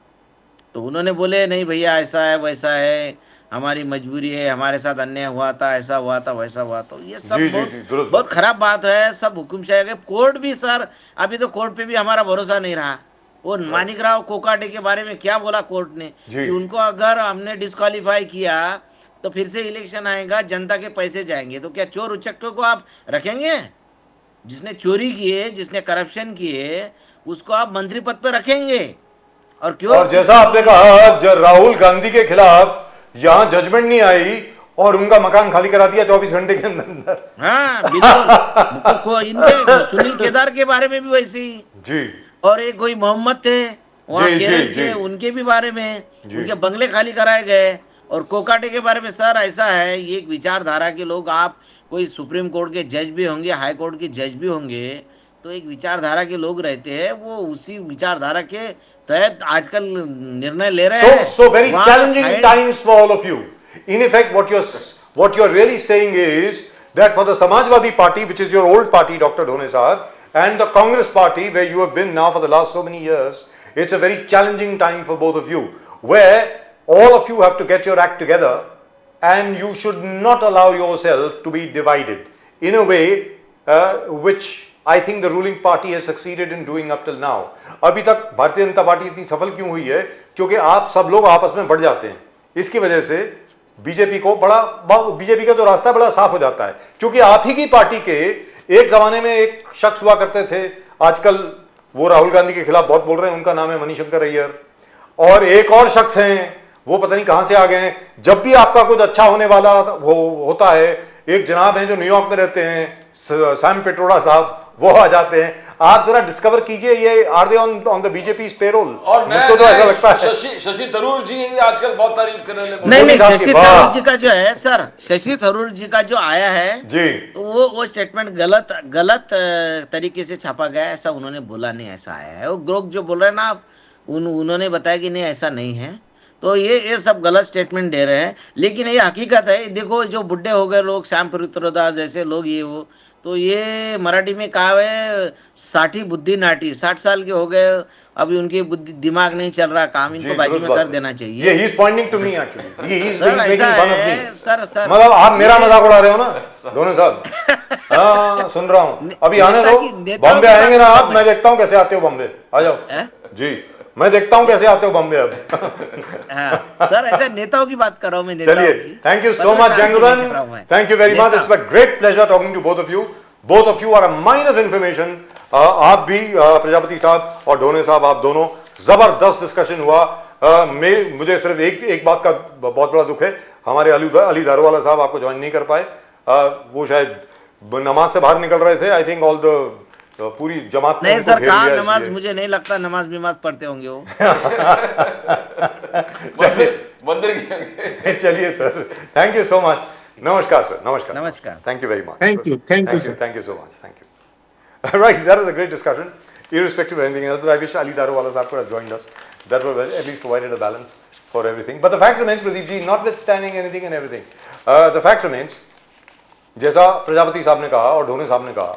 तो उन्होंने बोले नहीं भैया ऐसा है वैसा है, हमारी मजबूरी है, हमारे साथ अन्याय हुआ था, ऐसा हुआ था वैसा हुआ। तो ये सब जी, जी, जी, दुरुस्त बहुत खराब बात है, सब हुकुमशाही है। कोर्ट भी सर, अभी तो कोर्ट पे भी हमारा भरोसा नहीं रहा। वो मानिकराव कोकाटे के बारे में क्या बोला कोर्ट ने जी। कि उनको अगर हमने डिस्क्वालीफाई किया तो फिर से इलेक्शन आएगा, जनता के पैसे जाएंगे, तो क्या चोर उचक्कों को आप रखेंगे? जिसने चोरी किए, जिसने करप्शन किए, उसको आप मंत्री पद पर रखेंगे? और क्यों? और जैसा आपने कहा राहुल गांधी के खिलाफ यहां जजमेंट नहीं आई और उनका मकान खाली करा दिया 24 घंटे के अंदर। हाँ बिल्कुल। इनके सुनील केदार के बारे में भी वैसे ही, जी और एक कोई मोहम्मद थे वहाँ जी, केरल जी, के, जी। उनके भी बारे में जी। उनके बंगले खाली कराए गए। और कोकाटे के बारे में सर ऐसा है, ये एक विचारधारा के लोग, आप कोई सुप्रीम कोर्ट के जज भी होंगे, हाई कोर्ट के जज भी होंगे, तो एक विचारधारा के लोग रहते हैं, वो उसी विचारधारा के तहत आजकल निर्णय ले रहे हैं। So very वहाँ challenging high- times for all of you. In effect, what you're really saying is that for the Samajwadi Party, which is your old party, Dr. Dhone Sahab, and the Congress Party, where you have been now for the last so many years, it's a very challenging time for both of you, where all of you have to get your act together, and you should not allow yourself to be divided in a way which I think the ruling party has succeeded in doing up till now. अभी तक Bharatiya Janata party इतनी सफल क्यों हुई है? क्योंकि आप सब लोग आपस में बढ़ जाते हैं, इसकी वजह से बीजेपी को बीजेपी का जो रास्ता बड़ा साफ हो जाता है। क्योंकि आप ही की पार्टी के एक जमाने में एक शख्स हुआ करते थे, आजकल वो राहुल गांधी के खिलाफ बहुत बोल रहे हैं, उनका नाम है मनीशंकर अय्यर, और एक और शख्स हैं वो पता नहीं कहां से आ गए हैं। जब भी आपका कुछ अच्छा होने वाला होता है, एक जनाब हैं जो न्यूयॉर्क में रहते हैं, सैम पिट्रोडा साहब वो आ जाते हैं। आप जरा डिस्कवर कीजिए, ये are they on the BJP payroll? और मुझको तो ऐसा लगता है शशि थरूर जी आजकल बहुत तारीफ कर रहे हैं। नहीं नहीं, साहब की शशि बात। थरूर जी का जो है सर, शशि थरूर जी का जो आया है जी। तो वो स्टेटमेंट गलत तरीके से छापा गया है, ऐसा उन्होंने बोला नहीं, ऐसा आया है। वो ग्रोक जो बोल रहे हैं ना आप, उन्होंने बताया कि नहीं ऐसा नहीं है। तो ये सब गलत स्टेटमेंट दे रहे हैं, लेकिन ये हकीकत है। देखो जो बुढ़े हो गए लोग, श्याम पित्रोदास जैसे लोग, ये वो, तो ये मराठी में कहा है 60 बुद्धि नाटी, 60 साल के हो गए, अभी उनकी बुद्धि दिमाग नहीं चल रहा, काम इनको बाजू में कर देना चाहिए। He is pointing to me actually, he is sir making ऐसा फन ऑफ है, मी। सर मतलब आप मेरा मजाक उड़ा रहे हो ना दोनों साहब? हाँ सुन रहा हूँ, अभी आने दो, बॉम्बे आएंगे ना आप, मैं देखता हूँ कैसे आते हो बॉम्बे, आ जाओ जी, मैं देखता हूँ कैसे आते हो बॉम्बे अब। हाँ, सर ऐसे नेताओं की बात कर रहा हूँ मैं, नेताओं चलिए, की। थैंक यू सो मच जंगुदन, thank you very much, it's a great pleasure talking to both of you are a mine of information. आप भी प्रजापति साहब और ढोने साहब, आप दोनों, जबरदस्त डिस्कशन हुआ। मुझे सिर्फ एक बात का बहुत बड़ा दुख है, हमारे अली दारोवाला साहब आपको ज्वाइन नहीं कर पाए। वो शायद नमाज से बाहर निकल रहे थे, आई थिंक ऑल द पूरी जमात ने नहीं उनको सर, घेर कहा लिया नमाज, इसलिए। मुझे नहीं लगता नमाज बिमाज पढ़ते होंगे वो। मंदिर की चलिए sir, thank you so much, नमस्कार सर, नमस्कार, नमस्कार। Thank you very much, Thank you sir. thank you so much, thank you. Right, that was a great discussion, irrespective of anything else, but I wish Ali Darawala sahab could have joined us. That would have at least provided a balance for everything. But the fact remains, Pradeep ji, notwithstanding anything and everything, the fact remains, जैसा प्रजापति साहब ने कहा और ढोने साहब ने कहा,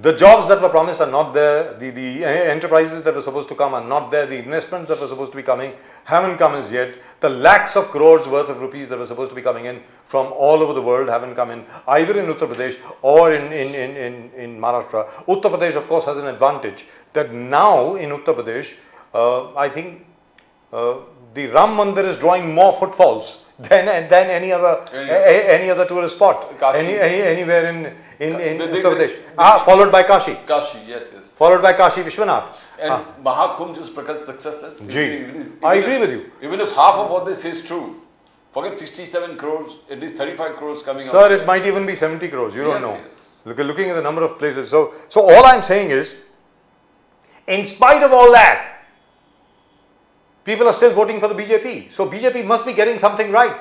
the jobs that were promised are not there, the enterprises that were supposed to come are not there, the investments that were supposed to be coming haven't come as yet, the lakhs of crores worth of rupees that were supposed to be coming in from all over the world haven't come in, either in Uttar Pradesh or in Maharashtra. Uttar Pradesh, of course, has an advantage that now in Uttar Pradesh, I think the Ram Mandir is drawing more footfalls than any other tourist spot, Kashi. anywhere in They- Uttar Pradesh. Followed by Kashi, Kashi, yes. followed by Kashi Vishwanath. And Mahakumbh is Prakash's success. Ji, I agree with you. Even if half of what they say is true, forget 67 crores, at least 35 crores coming out. Sir, it might even be 70 crores. You don't Yes, know. yes. Looking at the number of places. So all I'm saying is, in spite of all that, people are still voting for the BJP. So BJP must be getting something right,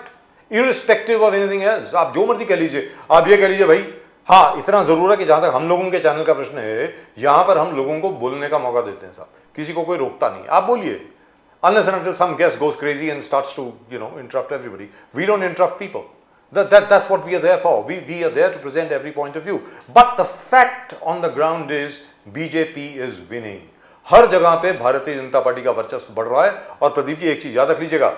irrespective of anything else. आप जो मर्जी कह लीजिए, आप ये कह लीजिए भाई, हाँ इतना जरूर है कि जहां तक हम लोगों के चैनल का प्रश्न है, यहां पर हम लोगों को बोलने का मौका देते हैं साहब, किसी को कोई रोकता नहीं, आप बोलिए, unless and until some guest goes crazy and starts to interrupt everybody. We don't interrupt people. That's what we are there for. We are there to present every point of view. But the fact on the ground is BJP is winning. हर जगह पे Bharatiya Janata party का वर्चस्व बढ़ रहा है। और प्रदीप जी एक चीज याद रख लीजिएगा,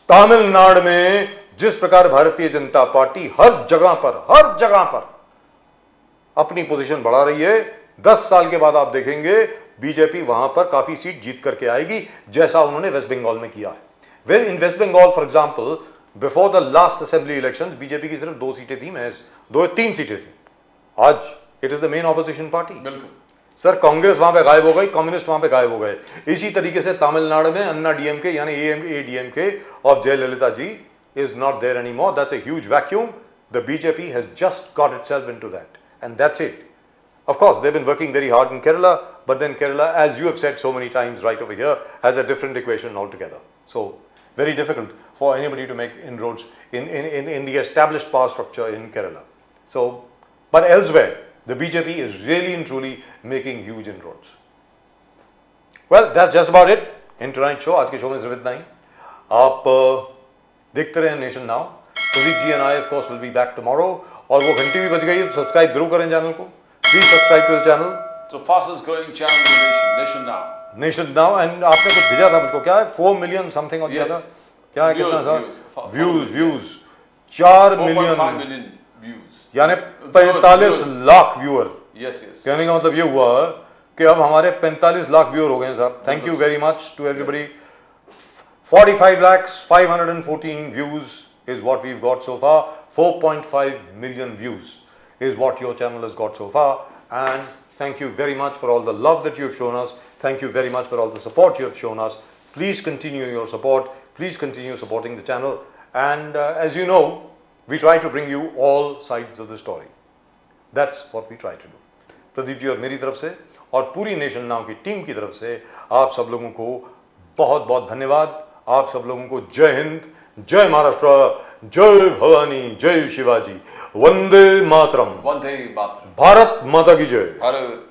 तमिलनाडु में जिस प्रकार भारतीय जनता पार्टी हर जगह पर अपनी पोजीशन बढ़ा रही है, 10 साल के बाद आप देखेंगे बीजेपी वहां पर काफी सीट जीत करके आएगी, जैसा उन्होंने वेस्ट बंगाल में किया है। In West Bengal for example, before the last assembly elections BJP की सिर्फ 2 सीटें थी, महज 2-3 सीटें थी। आज it is the main opposition party. बिल्कुल सर, कांग्रेस वहां पे गायब हो गई, कम्युनिस्ट वहां पे गायब हो गए। इसी तरीके से तमिलनाडु में अन्ना डीएमके यानी ADMK of Jayalalithaa ji is not there anymore. That's a huge vacuum. The BJP has just got itself into that, and that's it. Of course, they've been working very hard in Kerala, but then Kerala, as you have said so many times right over here, has a different equation altogether. So, very difficult for anybody to make inroads in the established power structure in Kerala. So, but elsewhere, the BJP is really and truly making huge inroads. Well, that's just about it in tonight's show. आज के show में सिर्फ इतना ही। आप देखते रहे Nation Now. Pradeep ji and I of course will be back tomorrow. और वो घंटी भी बज गई है, तो सब्सक्राइब जरूर करें चैनल को। Please subscribe to the channel. So fastest growing channel in the nation now. Nation Now. And आपने कुछ भेजा था मुझको, क्या है 4 मिलियन समथिंग और दिया Yes. था, क्या है, कितना था? Views. Views 4 4.5 million, million views. यानी 45 लाख व्यूअर। Yes, yes. कहने का मतलब ये हुआ कि अब हमारे 45 लाख व्यूअर हो गए हैं साहब। Thank you very much to everybody. 45,514 views is what we've got so far. 4.5 million views is what your channel has got so far. And thank you very much for all the love that you have shown us. Thank you very much for all the support you have shown us. Please continue your support. Please continue supporting the channel. And as you know, we try to bring you all sides of the story. That's what we try to do. Pradeep ji और मेरी तरफ से और पूरी nation now की team की तरफ से आप सब लोगों को बहुत बहुत धन्यवाद. आप सब लोगों को जय हिंद, जय महाराष्ट्र, जय भवानी, जय शिवाजी, वंदे मातरम, वंदे मातरम, भारत माता की जय. भारत